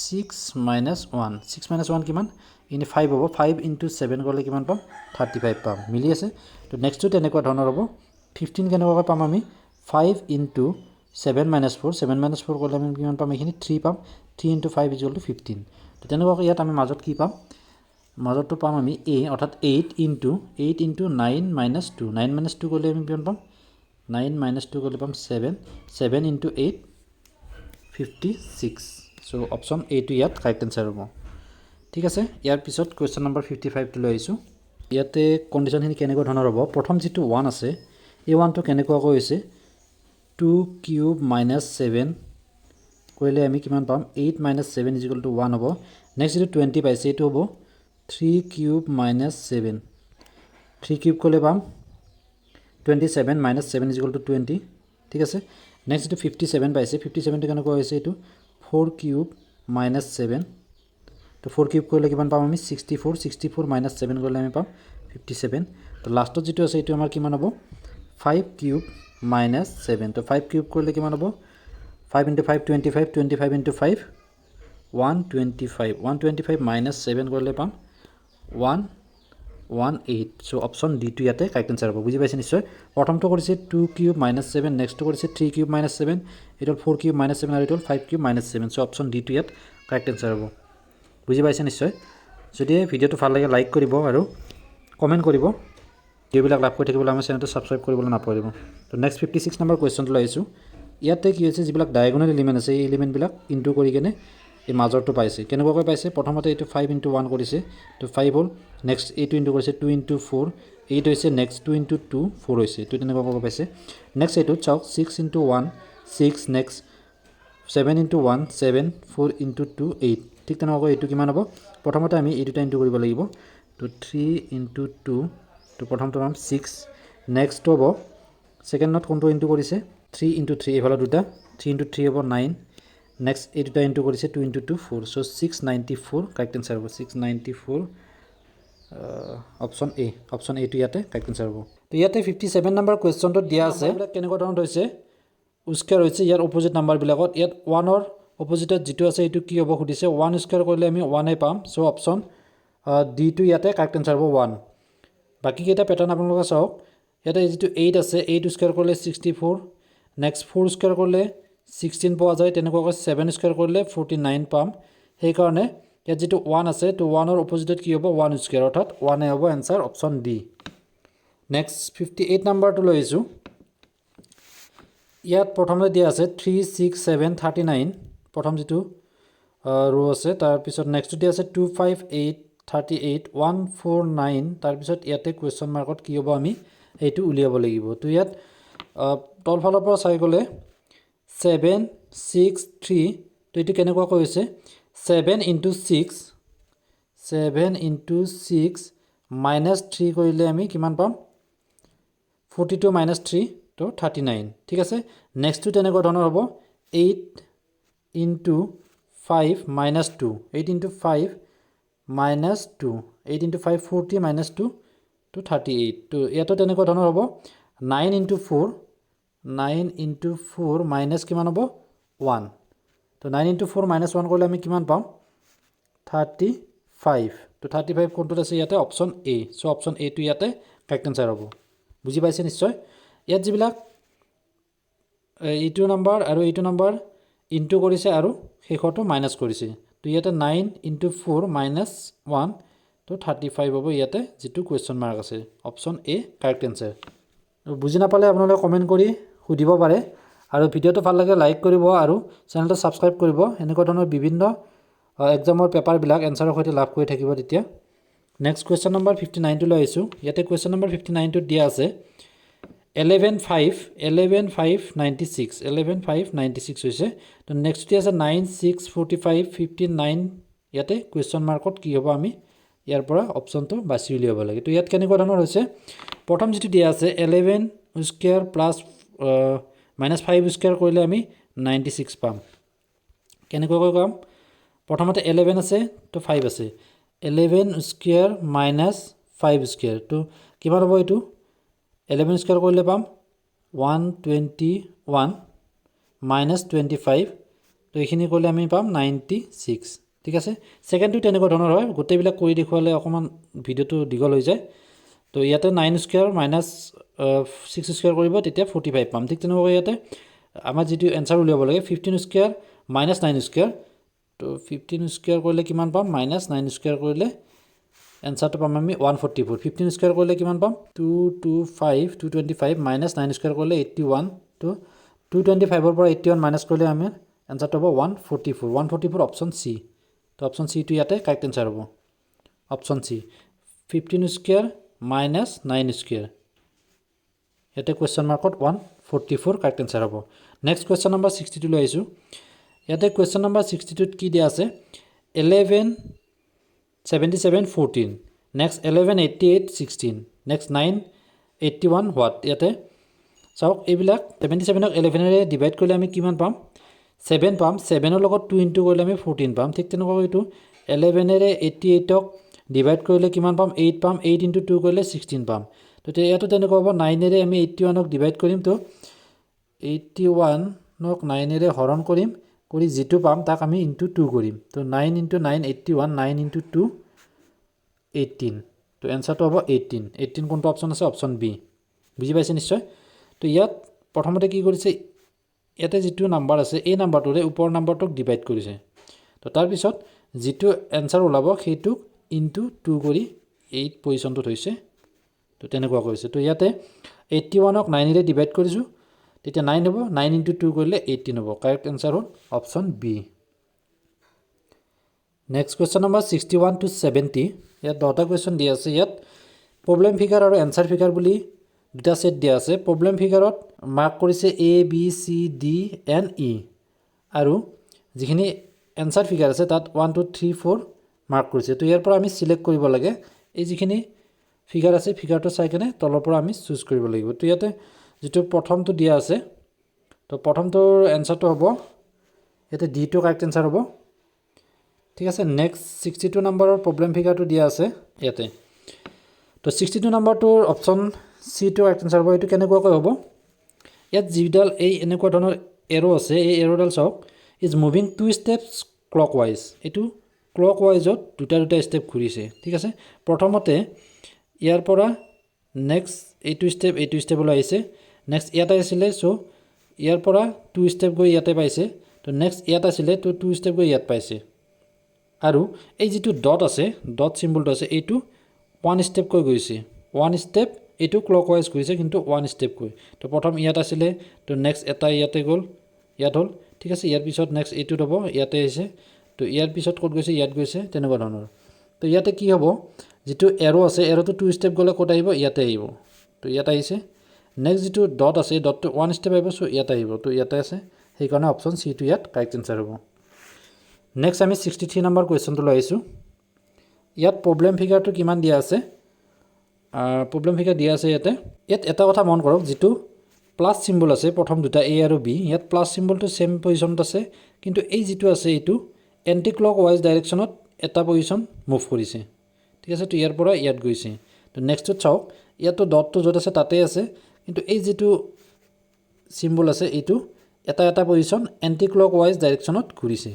6 মাইনাছ 1। 6 মাইনাছ 1 কিমান ইনি 5 হ'ব। 5 ইনটু 7 কৰিলে কিমান পাম 35 পাম। মিলি আছে। তো নেক্সটটো তেনেকুৱা ধৰণৰ হ'ব। 15 কেনেকুৱাকৈ পাম আমি 5 ইনটু 7 মাইনাছ 4। 7 মাইনাছ 4 কৰিলে আমি কিমান পাম এইখিনি 3 পাম। 3 ইনটু 5 ইজিকেল টু 15। তো তেনেকুৱাকৈ ইয়াত আমি মাজত কি পাম মাজতটো পাম আমি এ অৰ্থাৎ 8 ইনটু 9 মাইনাছ 2। 9 মাইনাছ 2 কৰিলে আমি কিমান পাম 9 মাইনাছ 2 কৰিলে পাম 7। 7 ইনটু 8 56। চ' অপশ্যন এটো ইয়াত কাৰেক্ট এনচাৰ হ'ব। ঠিক আছে। ইয়াৰ পিছত কুৱেশ্যন নম্বৰ 55টো লৈ আহিছোঁ। ইয়াতে কণ্ডিশ্যনখিনি কেনেকুৱা ধৰণৰ হ'ব প্ৰথম যিটো 1 আছে এই 1টো কেনেকুৱাকৈ হৈছে 2 কিউব মাইনাছ 7 কৰিলে আমি কিমান পাম 8 মাইনাছ 7 ইজিকেল টু 1 হ'ব। নেক্সট যিটো 20 পাইছে এইটো হ'ব 3 কিউব মাইনাছ 7। 3 কিউব কৰিলে পাম 27 মাইনাছ 7 ইজিকেল টু 20। ঠিক আছে। নেক্সট যিটো 57 পাইছে 57টো কেনেকুৱা হৈছে এইটো 4 কিউব মাইনাছ 7। তো 4 কিউব কৰিলে কিমান পাম আমি 64। 64 মাইনাছ 7 কৰিলে আমি পাম 57। তো লাষ্টত যিটো আছে এইটো আমাৰ কিমান হ'ব 5 কিউব মাইনাছ 7। তো 5 কিউব কৰিলে কিমান হ'ব 5 ইনটু 5 25। 25 ইনটু 5 125। 125 মাইনাছ 7 কৰিলে পাম 118। চ' অপশ্যন ডিটো ইয়াতে কাৰেক্ট এনচাৰ হ'ব। বুজি পাইছে নিশ্চয়। প্ৰথমটো কৰিছে 2 কিউব মাইনাছ 7, নেক্সটটো কৰিছে 3 কিউব মাইনাছ 7, এইটো হ'ল 4 কিউব মাইনাছ 7 আৰু এইটো হ'ল 5 কিউব মাইনাছ 7। চ' অপশ্যন ডিটো ইয়াত কাৰেক্ট এনচাৰ হ'ব। বুজি পাইছে নিশ্চয়। যদি ভিডিঅ'টো ভাল লাগে লাইক কৰিব আৰু কমেণ্ট কৰিব। ভিডিঅ'বিলাক লাভ কৰি থাকিবলৈ আমাৰ চেনেলটো ছাবস্ক্ৰাইব কৰিবলৈ নাপাহৰিব। তো নেক্সট 56 নম্বৰ কুৱেশ্যনটো লৈ আহিছোঁ। ইয়াতে কি হৈছে যিবিলাক ডায়াগোনাল এলিমেণ্ট আছে এই এলিমেণ্টবিলাক ইনটু কৰি কেনে এই মাজৰটো পাইছে কেনেকুৱাকৈ পাইছে প্ৰথমতে এইটো 5 * 1 কৰিছে তো 5 হ'ল নেক্সট এইটো ইনটু কৰিছে 2 * 4 8 হৈছে নেক্সট 2 * 2 4 হৈছে তো তেনেকুৱাকৈ পাইছে নেক্সট এইটো চাওক 6 * 1 6 নেক্সট 7 * 1 7 4 * 2 8 ঠিক তেনেকুৱাকৈ এইটো কিমান হ'ব প্ৰথমতে আমি এই দুটা ইনটু কৰিব লাগিব তো 3 * 2 তো প্ৰথমটো পাম 6 নেক্সট হ'ব সেকেন্ডত কোনটো ইনটু কৰিছে 3 * 3 এফালে দুটা 3 * 3 হ'ব 9 নেক্সট এই দুটা ইনটু কৰিছে 2 * 2 4 সো 694 কারেক্ট आंसर হ'ব 694 অপশন এ টো ইয়াতে কারেক্ট आंसर হ'ব তো ইয়াতে 57 নম্বৰ কোৱেশ্চনটো দিয়া আছে কেনেকুৱা ধৰণত হৈছে স্কয়াৰ হৈছে ইয়াৰ অপোজিট নাম্বাৰ বিলাকত ইয়াত 1 ৰ অপোজিটত যেটো আছে এটো কি হ'ব খুদিছে 1 স্কয়াৰ কৰিলে আমি 1 এ পাম সো অপশন ডি টো ইয়াতে কাৰেক্ট आंसर হ'ব 1 বাকি কেটা প্যাটাৰ্ন আপোনালোকে চাওক ইয়াতে যেটো 8 আছে 8 স্কয়াৰ কৰিলে 64 নেক্সট 4 স্কয়াৰ কৰিলে 16 পোৱা যায় তেনেকুৱাকৈ 7 স্কয়াৰ কৰিলে 49 পাম সেই কাৰণে ইয়াত যেটো 1 আছে তো 1 ৰ অপোজিটত কি হ'ব 1 স্কয়াৰ অৰ্থাৎ 1 এ হ'ব आंसर অপশন ডি নেক্সট 58 নম্বৰটো লৈছো ইয়াত প্ৰথমতে দিয়া আছে 3 6 7 39 প্ৰথম যেটো ৰো আছে তাৰ পিছত নেক্সট দিয়া আছে 2 5 8 38 149 তাৰ পিছত ইয়াতে কোৱেশ্চন মাৰ্কত কি হ'ব আমি এইটো উলিয়াব লাগিব তো ইয়াত তল ফালৰ পৰা চাই গলে 7 6 3 তো এটো কেনেকুৱা কৈছে 7 * 6 7 * 6 -3 কৰিলে আমি কিমান পাম 42 - 3 তো 39 ঠিক আছে নেক্সট টু তেনেকুৱা ধৰণৰ হ'ব 8 * 5 - 2 8 * 5 - 2 8 * 5 40 - 2 তো 38 তো ইয়াতো তেনেকুৱা ধৰণৰ হ'ব 9 * 4 9 * 4 মাইনাস কিমান হ'ব 1 তো 9 * 4 - 1 কৰিলে আমি কিমান পাম 35 তো 35 কোনটোত আছে ইয়াতে option A so option A টো ইয়াতে কারেক্ট आंसर হ'ব বুজি পাইছে নিশ্চয় ইয়াত যিবিলাক এইটো নাম্বাৰ আৰু এইটো নাম্বাৰ ইনটু কৰিছে আৰু শেষটো মাইনাস কৰিছে তো ইয়াতে 9 * 4 - 1 তো 35 হ'ব ইয়াতে যেটো কোৱেশ্চন মাৰ্ক আছে অপশন এ কাৰেক্ট आंसर বুজি নাপালে আপোনালোকে কমেন্ট কৰি সুধিব পাৰে আৰু ভিডিওটো ভাল লাগে লাইক কৰিব আৰু চেনেলটো সাবস্ক্ৰাইব কৰিব এনেকুৱা ধৰণৰ বিভিন্ন এক্সামৰ পেপাৰ বিলাক এনসাৰৰ সৈতে লাভ কৰি থাকিব তেতিয়া নেক্সট কোৱেশ্চন নম্বৰ 59 টো লৈ আইছো ইয়াতে কোৱেশ্চন নম্বৰ 59 টো দিয়া আছে 11 5 96 11 5 96 হৈছে তো নেক্সট দিয়া আছে 9 6 45 59 ইয়াতে কোৱেশ্চন মাৰ্কত কি হ'ব আমি ইয়াৰ পৰা অপশনটো বাছি উলিয়াব লাগে তো ইয়াত কেনেকুৱা ধৰণৰ হৈছে প্ৰথম যেটো দিয়া আছে 11 স্কয়াৰ প্লাস -5 স্কয়াৰ কৰিলে আমি 96 পাম কেনেকৈ কাম প্ৰথমতে 11 আছে তো 5 আছে 11 স্কয়াৰ -5 স্কয়াৰ তো কিমান হ'ব এটো 11 স্কয়াৰ কৰিলে পাম 121 -25 তো এখিনি কৰিলে আমি পাম 96 ঠিক আছে সেকেন্ডটো তেনেকুৱা ধৰণৰ হয় গোটেইবিলাক কৰি দেখুৱালে অকমান ভিডিওটো দীঘল হৈ যায় তো ইয়াতে 9 স্কয়াৰ -6 স্কয়াৰ কৰিব তেতিয়া 45 পাম ঠিক তেনেকৈ ইয়াতে আমাৰ যেটো आंसर উলিয়াব লাগে 15 স্কয়াৰ -9 স্কয়াৰ তো 15 স্কয়াৰ কৰিলে কিমান পাম -9 স্কয়াৰ কৰিলে आंसरটো পাম আমি 144 15 স্কয়াৰ কৰিলে কিমান পাম 225 225 -9 স্কয়াৰ কৰিলে 81 তো 225 ৰ পৰা 81 মাইনাস কৰিলে আমি आंसरটো হ'ব 144 144 অপশন সি তো অপশন সি টো ইয়াতে কারেক্ট आंसर হ'ব অপশন সি 15 স্কয়াৰ -9 স্কয়াৰ ইয়াতে কোৱেশ্চন মাৰ্কত 144 কাৰেক্ট आंसर হ'ব নেক্সট কোৱেশ্চন নম্বৰ 62 লৈ আইছো ইয়াতে কোৱেশ্চন নম্বৰ 62 ত কি দিয়া আছে 11 77 14 next 11 88 16 next 9 81 what ইয়াতে চাওক এইবিলাক 77 ক 11 ৰে ডিভাইড কৰিলে আমি কিমান পাম 7 পাম 7 ৰ লগত 2 ইনটু কৰিলে আমি 14 পাম ঠিক তেনেকৈ এইটো 11 ৰে 88 ক ডিভাইড কৰিলে কিমান পাম 8 পাম 8 ইনটু 2 কৰিলে 16 পাম তো ইয়াটো তেনেকৈ হ'ব 9 ৰে আমি 81 ক ডিভাইড কৰিম তো 81 নক 9 ৰে হৰণ কৰিম কৰি যেটো পাম তাক আমি ইনটু 2 কৰিম তো 9 ইনটু 9 81 9 ইনটু 2 18 তো आंसरটো হ'ব 18 18 কোনটো অপশন আছে অপশন বি বুজি পাইছে নিশ্চয় তো ইয়াত প্ৰথমতে কি কৰিছে ইয়াতে যেটো নাম্বাৰ আছে এই নাম্বাৰটোৰে ওপৰ নাম্বাৰটোক ডিভাইড কৰিছে তো তাৰ পিছত যেটো आंसर ওলাব সেইটো ইনটু 2 কৰি 8 পজিশনটো থৈছে তো তেনেকুৱা কৰিছে তো ইয়াতে 81 ক 9 ৰে ডিভাইড কৰিছো তেতিয়া 9 হ'ব 9 * 2 কৰিলে 18 হ'ব কাৰেক্ট আনসাৰ হ'ল option B next question number 61 to 70 ইয়াত 10টা কোৱেশ্চন দিয়া আছে ইয়াত প্ৰবলেম ফিগাৰ আৰু এনসাৰ ফিগাৰ বুলি দুটা সেট দিয়া আছে প্ৰবলেম ফিগাৰত মাৰ্ক কৰিছে A B C D and E আৰু যিখিনি এনসাৰ ফিগাৰ আছে তাত 1 2 3 4 মাৰ্ক কৰিছে তো ইয়াৰ পৰা আমি সিলেক্ট কৰিব লাগে এই যিখিনি ফিগাৰ আছে ফিগাৰটো চাই কেনে তলৰ পৰা আমি চুজ কৰিব লাগিব তো ইয়াতে যেটো প্ৰথমটো দিয়া আছে তো প্ৰথমটোৰ এনসাৰটো হ'ব ইয়াতে ডি টো কাৰেক্ট আনসাৰ হ'ব ঠিক আছে নেক্সট 62 নম্বৰৰ প্ৰবলেম ফিগাৰটো দিয়া আছে ইয়াতে তো 62 নম্বৰটোৰ অপচন সি টো কাৰেক্ট আনসাৰ হ'ব এটো কেনেকুৱাকৈ হ'ব ইয়াত জিডাল এই এনেকুৱা ধৰণৰ এৰো আছে এই এৰোডাল চাওক ইজ মুভিং 2 steps clockwise এটো ক্লকৱাইজত দুটা স্টেপ ঘুৰিছে ঠিক আছে প্ৰথমতে ইয়াৰ পৰা নেক্সট এইটো ষ্টেপলৈ আহিছে নেক্সট ইয়াতে আছিলে সো ইয়াৰ পৰা 2 ষ্টেপ গৈ ইয়াতে পাইছে তো নেক্সট ইয়াত আছিলে তো 2 ষ্টেপ গৈ ইয়াত পাইছে আৰু এই যেটো ডট আছে ডট সিম্বলটো আছে এইটো 1 ষ্টেপ কৈ গৈছে 1 ষ্টেপ এইটো ক্লকৱাইজ গৈছে কিন্তু 1 ষ্টেপ কৈ তো প্ৰথম ইয়াত আছিলে তো নেক্সট এটা ইয়াতে গল ইয়াত হল ঠিক আছে ইয়াৰ পিছত নেক্সট এইটো হ'ব ইয়াতে আহিছে তো ইয়াৰ পিছত ক'ত গৈছে ইয়াত গৈছে তেনেকুৱা ধৰণৰ তো ইয়াতে কি হ'ব যেটো এৰো আছে এৰোটো 2 ষ্টেপ গলে ক'ত আহিব ইয়াতে আহিব তো ইয়াত আহিছে নেক্সট যেটো ডট আছে ডটটো 1 ষ্টেপ আহিব সো ইয়াতে আহিব তো ইয়াতে আছে সেই কাৰণে অপচন সি টো ইয়াত কাৰেক্ট আনসাৰ হ'ব নেক্সট আমি 63 নম্বৰ কোৱেশ্চনটো লৈ আইছো ইয়াত প্ৰবলেম ফিগাৰটো কিমান দিয়া আছে প্ৰবলেম ফিগাৰ দিয়া আছে ইয়াত এটা কথা মন কৰক যেটো প্লাস সিম্বল আছে প্ৰথম দুটা এ আৰু বি ইয়াত প্লাস সিম্বলটো সেম পজিশনত আছে কিন্তু এই যেটো আছে এইটো এন্টি ক্লকৱাইজ ডাইৰেকশনত এটা পজিশন মুভ কৰিছে ঠিক আছে তো ইয়াৰ পৰা ইয়াত গৈছে তো নেক্সটটো চাওক ইয়াতো ডটটো যত আছে তাতে আছে কিন্তু এই যেটো সিম্বল আছে এইটো এটা পজিশন এন্টি ক্লকৱাইজ ডাইৰেকশনত ঘুৰিছে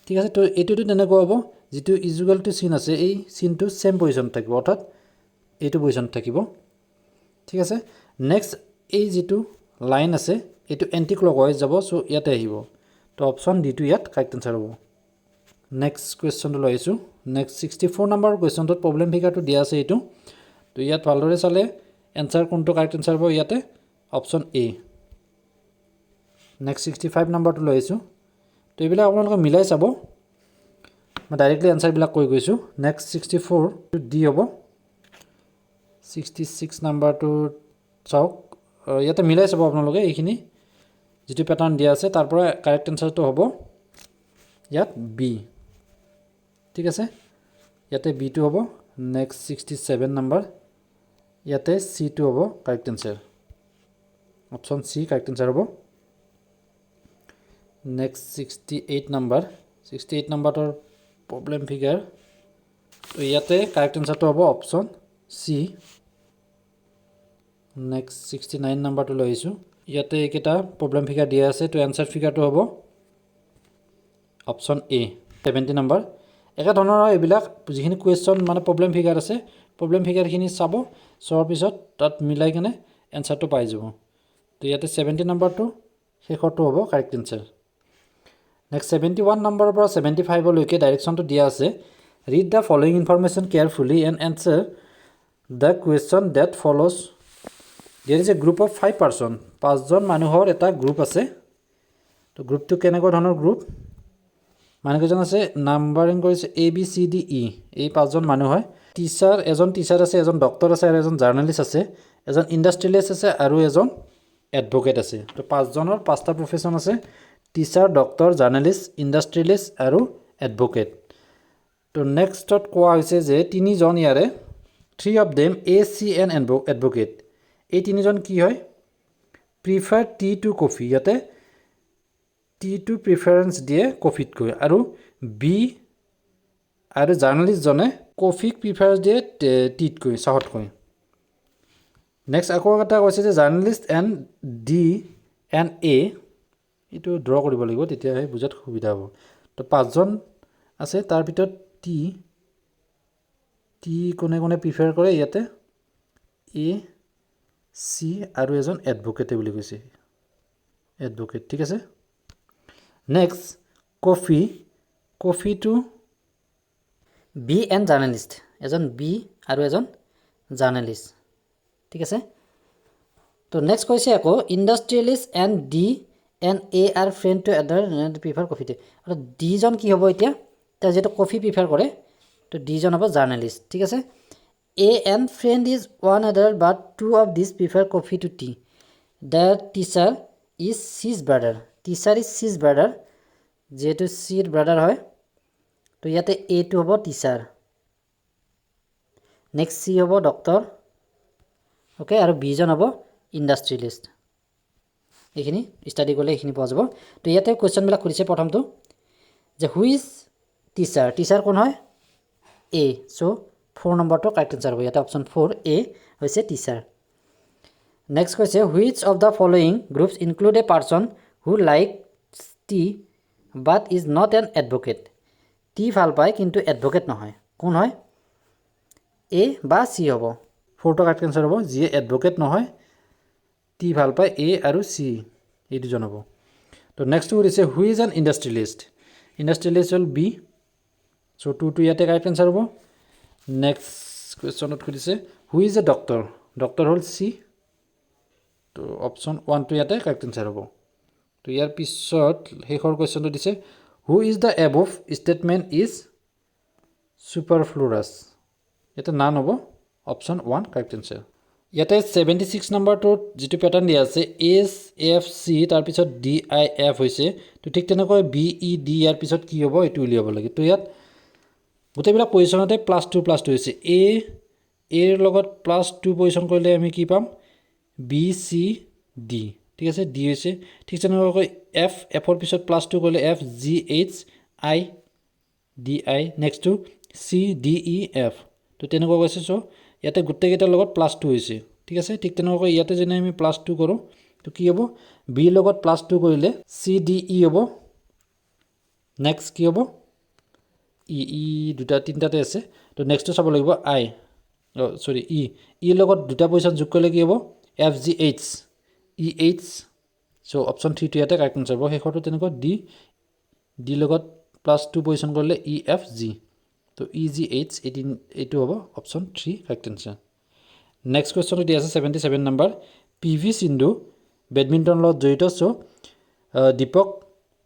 ঠিক আছে তো এইটোটো তেনেকুৱা হ'ব যেটো ইকুয়াল টু চিন আছে এই চিনটো সেম পজিশন থাকিব অৰ্থাৎ এইটো পজিশন থাকিব ঠিক আছে নেক্সট এই যেটো লাইন আছে এইটো এন্টি ক্লকৱাইজ যাব সো ইয়াতে আহিব তো অপচন ডি টো ইয়াত কাৰেক্ট আনসাৰ হ'ব নেক্সট কোৱেশ্চনটো লৈ আইছো নেক্সট 64 নম্বৰ কোৱেশ্চনটোত প্ৰবলেম ফিগাৰটো দিয়া আছে এইটো তো ইয়াত ভালদৰে চালে আনসাৰ কোনটো কাৰেক্ট আনসাৰ হ'ব ইয়াতে অপচন এ নেক্সট 65 নম্বৰটো লৈ আইছো তো এইবিলাক আপোনালোকে মিলাই চাব মই ডাইৰেক্টলি আনসাৰ বিলাক কৈ গৈছো নেক্সট 64 টু ডি হ'ব 66 নম্বৰটো চাওক ইয়াতে মিলাই চাব আপোনালোকে এইখিনি যেটো প্যাটাৰ্ন দিয়া আছে তাৰ পৰা কাৰেক্ট আনসাৰটো হ'ব ইয়াত বি ঠিক আছে ইয়াতে বি টো হ'ব নেক্সট 67 নম্বৰ ইয়াতে সি টো হ'ব correct answer option C correct answer হ'ব নেক্সট 68 নম্বৰটোৰ প্ৰবলেম ফিগাৰ তো ইয়াতে কাৰেক্ট আনসাৰটো হ'ব অপচন সি নেক্সট 69 নম্বৰটো লৈ আইছো ইয়াতে এইকেটা প্ৰবলেম ফিগাৰ দিয়া আছে তো আনসাৰ ফিগাৰটো হ'ব অপচন এ 70 নম্বৰ একা ধৰণৰ এইবিলাক যিখিনি কোৱেশ্চন মানে প্ৰবলেম ফিগাৰ আছে প্ৰবলেম ফিগাৰখিনি চাব চোৱাৰ পিছত তাত মিলাই কেনে আনসাৰটো পাই যাব তো ইয়াতে 70 নম্বৰটো শেষৰটো হ'ব কাৰেক্ট আনসাৰ নেক্সট 71 নম্বৰৰ পৰা 75 লৈকে ডাইৰেকশনটো দিয়া আছে read the following information carefully and answer the question that follows There is a group of 5 person 5 জন মানুহৰ এটা গ্ৰুপ আছে তো গ্ৰুপটো কেনেকুৱা ধৰণৰ গ্ৰুপ মানুহজন আছে নাম্বাৰিং কৰিছে A B C D E এই 5 জন মানুহ হয় এজন টিচাৰ আছে এজন ডক্টৰ আছে আৰু এজন জাৰ্নালিষ্ট আছে এজন ইন্ডাষ্ট্ৰিয়েলিষ্ট আছে আৰু এজন এডভোকেট আছে তো 5 জনৰ 5টা প্ৰফেশন আছে টিচাৰ ডক্টৰ জাৰ্নালিষ্ট ইন্ডাষ্ট্ৰিয়েলিষ্ট আৰু এডভোকেট তো নেক্সটত কোৱা হৈছে যে তিনিজন ইয়াৰে 3 of them A C and advocate এই তিনিজন কি হয় প্ৰিফাৰ টি টু কফি ইয়াতে টি টু প্ৰিফাৰেন্স দিয়ে কফিত কৈ আৰু বি আৰু জাৰ্নালিষ্ট জনে কফিক প্ৰিফাৰেন্স দিয়ে টিত কৈ চাহত কৈ নেক্সট আকৌ এটা কৈছে যে জাৰ্নালিষ্ট এণ্ড ডি এণ্ড এ এটো ড্ৰ কৰিব লাগিব তেতিয়া হে বুজাত সুবিধা হ'ব তো 5 জন আছে তাৰ ভিতৰত টি কোনে কোনে প্ৰিফাৰ কৰে ইয়াতে এ সি আৰু এজন এডভোকেটে বুলি কৈছে এডভোকেট ঠিক আছে next coffee to B and journalist এজন বি আৰু এজন জাৰ্নালিষ্ট ঠিক আছে তো নেক্সট কৈছে আকৌ industrialist and D and A are friend to other prefer coffee tea আৰু ডিজন কি হ'ব এতিয়া তেওঁ যিটো কফি প্ৰিফাৰ কৰে তো ডিজন হ'ব জাৰ্নেলিষ্ট ঠিক আছে A and friend is one other but two of this prefer coffee to tea the teacher is C's brother teacher is C's brother যিহেতু চিৰ ব্ৰাদাৰ হয় তো ইয়াতে এটো হ'ব টিচাৰ নেক্সট চি হ'ব ডক্টৰ ওকে আৰু বিজন হ'ব ইণ্ডাষ্ট্ৰিয়েলিষ্ট এইখিনি ষ্টাডি কৰিলে এইখিনি পোৱা যাব তো ইয়াতে কুৱেশ্যনবিলাক সুধিছে প্ৰথমটো যে হু ইজ টিচাৰ টিচাৰ কোন হয় এ চ' 4 নম্বৰটো কাৰেক্ট এনচাৰ হ'ব ইয়াতে অপশ্যন 4 এ হৈছে টিচাৰ নেক্সট কৈছে which of the following groups include a person who likes T but is not an advocate T ভাল পায় কিন্তু এডভকেট নহয় কোন হয় এ বা চি হ'ব 4টো কাৰেক্ট এনচাৰ হ'ব যিয়ে এডভকেট নহয় টি ভাল পায় এ আৰু চি এই দুজন হ'ব তো নেক্সটটো সুধিছে হু ইজ এন ইণ্ডাষ্ট্ৰিয়েলিষ্ট হ'ল বি চ' 2টো ইয়াতে কাৰেক্ট এনচাৰ হ'ব নেক্সট কুৱেশ্যনত সুধিছে হু ইজ এ ডক্টৰ হ'ল চি তো অপশ্যন 1টো ইয়াতে কাৰেক্ট এনচাৰ হ'ব তো ইয়াৰ পিছত শেষৰ কুৱেশ্যনটো দিছে who is the above statement is superfluous ইয়াতে নান হ'ব অপশ্যন 1 কাৰেক্ট এনচাৰ ইয়াতে 76 নম্বৰটোত যিটো পেটাৰ্ণ দিয়া আছে এছ এফ চি তাৰপিছত ডি আই এফ হৈছে তো ঠিক তেনেকৈ বি ই ডি ইয়াৰ পিছত কি হ'ব এইটো উলিয়াব লাগে তো ইয়াত গোটেইবিলাক পজিশ্যনতে +2 হৈছে এৰ লগত +2 পজিশ্যন কৰিলে আমি কি পাম বি চি ডি ঠিক আছে ডি হৈছে ঠিক তেনেকৈ এফৰ পিছত +2 কৰিলে এফ জি এইচ আই ডি আই নেক্সটটো চি ডি ই এফ তো তেনেকুৱা কৈছে চ' ইয়াতে গোটেইকেইটাৰ লগত +2 হৈছে ঠিক আছে ঠিক তেনেকৈ ইয়াতে যেনে আমি +2 কৰোঁ তো কি হ'ব বিৰ লগত +2 কৰিলে চি ডি ই হ'ব নেক্সট কি হ'ব ই দুটা তিনিটাতে আছে তো নেক্সটটো চাব লাগিব আই সৰি ইৰ লগত দুটা পজিশ্যন যোগ কৰিলে কি হ'ব F G H E H so' option 3টো ইয়াতে কাৰেক্ট এনচাৰ হ'ব শেষৰটো তেনেকুৱা ডি লগত +2 পজিশ্যন কৰিলে ই এফ জি তো ই জি এইচ এইটো হ'ব অপশ্যন 3 কাৰেক্ট এনচাৰ নেক্সট কুৱেশ্যনটো দিয়া আছে 77 নম্বৰ পি ভি সিন্ধু বেডমিণ্টনৰ লগত জড়িত চ' দীপক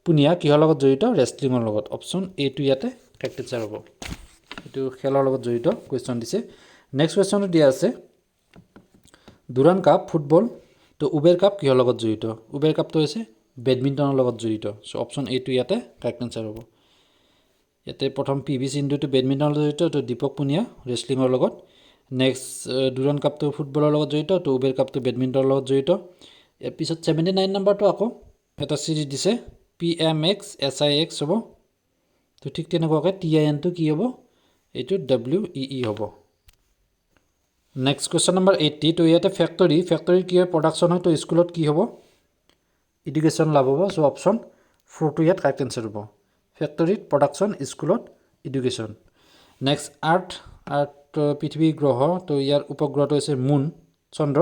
পুনিয়া কিহৰ লগত জড়িত ৰেষ্টলিঙৰ লগত অপশ্যন এটো ইয়াতে কাৰেক্ট এনচাৰ হ'ব এইটো খেলৰ লগত জড়িত কুৱেশ্যন দিছে নেক্সট কুৱেশ্যনটো দিয়া আছে দুৰাণ কাপ ফুটবল তো উবেৰ কাপ কিহৰ লগত জড়িত উবেৰ কাপটো হৈছে বেডমিণ্টনৰ লগত জড়িত চ' অপশ্যন এটো ইয়াতে কাৰেক্ট এনচাৰ হ'ব ইয়াতে প্ৰথম পি ভি সিন্ধুটো বেডমিণ্টনৰ লগত জড়িত তো দীপক পুনিয়া ৰেষ্টলিঙৰ লগত নেক্সট দুৰাণ কাপটো ফুটবলৰ লগত জড়িত তো উবেৰ কাপটো বেডমিণ্টনৰ লগত জড়িত ইয়াৰ পিছত 79 নম্বৰটো আকৌ এটা চিৰিজ দিছে P M X S I X হ'ব তো ঠিক তেনেকুৱাকৈ টি আই এনটো কি হ'ব এইটো ডব্লিউ ই ই হ'ব নেক্সট কুৱেশ্যন নম্বৰ 80 তো ইয়াতে ফেক্টৰীৰ কি হয় প্ৰডাকশ্যন হয় তো স্কুলত কি হ'ব এডুকেশ্যন লাভ হ'ব চ' অপশ্যন 4টো ইয়াত কাৰেক্ট এনচাৰ হ'ব ফেক্টৰীত প্ৰডাকশ্যন স্কুলত এডুকেশ্যন নেক্সট আৰ্থ পৃথিৱী গ্ৰহ তো ইয়াৰ উপগ্ৰহটো হৈছে মুন চন্দ্ৰ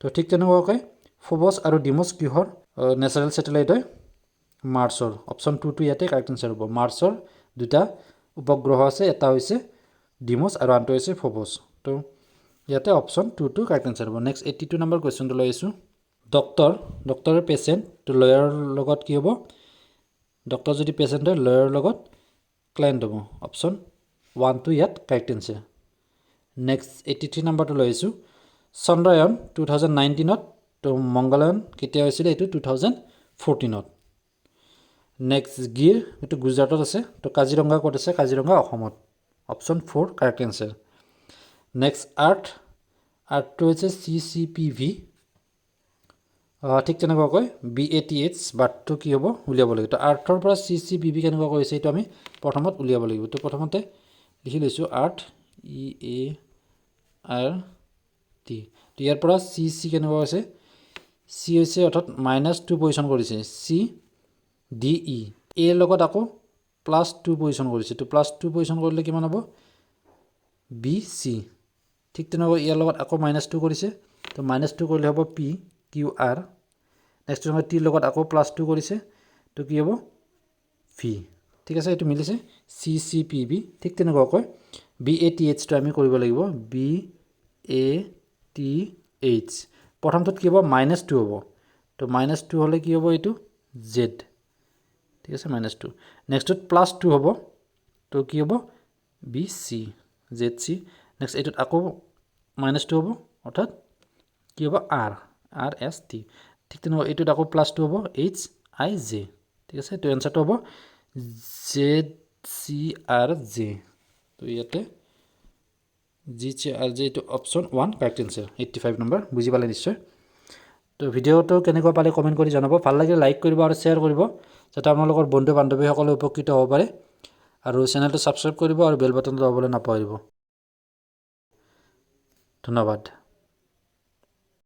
তো ঠিক তেনেকুৱাকৈ ফবছ আৰু ডিমছ কিহৰ নেচাৰেল ছেটেলাইট হয় মাৰ্চৰ অপশ্যন 2টো ইয়াতে কাৰেক্ট এনচাৰ হ'ব মাৰ্চৰ দুটা উপগ্ৰহ আছে এটা হৈছে ডিমছ আৰু আনটো হৈছে ফবছ তো ইয়াতে অপশ্যন 2টো কাৰেক্ট এনচাৰ হ'ব নেক্সট 82 নম্বৰ কুৱেশ্যনটো লৈ আহিছোঁ ডক্টৰৰ পেচেণ্ট তো লয়াৰৰ লগত কি হ'ব ডক্টৰ যদি পেচেণ্ট হয় লয়াৰৰ লগত ক্লায়েণ্ট হ'ব অপশ্যন 1টো ইয়াত কাৰেক্ট এনচাৰ নেক্সট 83 নম্বৰটো লৈ আহিছোঁ চন্দ্ৰায়ন 2019ত তো মংগলায়ন কেতিয়া হৈছিলে এইটো 2014ত নেক্সট গিৰ এইটো গুজৰাটত আছে তো কাজিৰঙা ক'ত আছে কাজিৰঙা অসমত অপশ্যন 4 কাৰেক্ট এনচাৰ নেক্সট আৰ্থটো হৈছে CCPV ঠিক তেনেকুৱাকৈ BATH বাৰ্থটো কি হ'ব উলিয়াব লাগিব তো আৰ্থৰ পৰা CCPV কেনেকুৱা কৰিছে এইটো আমি প্ৰথমত উলিয়াব লাগিব তো প্ৰথমতে লিখি লৈছোঁ আৰ্থ EART তো ইয়াৰ পৰা CC কেনেকুৱা হৈছে C হৈছে অৰ্থাৎ -2 পজিশ্যন কৰিছে CDE এৰ লগত আকৌ +2 পজিশ্যন কৰিছে তো +2 পজিশ্যন কৰিলে কিমান হ'ব BC ঠিক তেনেকৈ ইয়াৰ লগত আকৌ -2 কৰিছে তো -2 কৰিলে হ'ব PQR নেক্সট তোমাৰ টিৰ লগত আকৌ +2 কৰিছে তো কি হ'ব V ঠিক আছে এইটো মিলিছে CCPV ঠিক তেনেকুৱাকৈ BATH টো আমি কৰিব লাগিব BATH প্ৰথমটোত কি হ'ব -2 হ'ব তো -2 হ'লে কি হ'ব এইটো z ঠিক আছে -2 নেক্সটটোত +2 হ'ব তো কি হ'ব bc zc নেক্সট এইটোত আকৌ -2 হ'ব অৰ্থাৎ কি হ'ব rst ঠিক তেনেকৈ এইটোত আকৌ +2 হ'ব hij ঠিক আছে তো এনসাৰটো হ'ব zcrj তো ইয়াতে zcrj এইটো অপচন 1 কাৰেক্ট এনসাৰ 85 নম্বৰ বুজি পালে নিশ্চয় তো ভিডিওটো কেনেকৈ পালে কমেন্ট কৰি জনাব ভাল লাগিলে লাইক কৰিব আৰু শেয়াৰ কৰিব যাতে আপোনালোকৰ বন্ধু বান্ধৱীসকলে উপকৃত হ'ব পাৰে আৰু চেনেলটো সাবস্ক্ৰাইব কৰিব আৰু বেল বাটনটো দবাবলৈ নাপাহৰিব ধন্যবাদ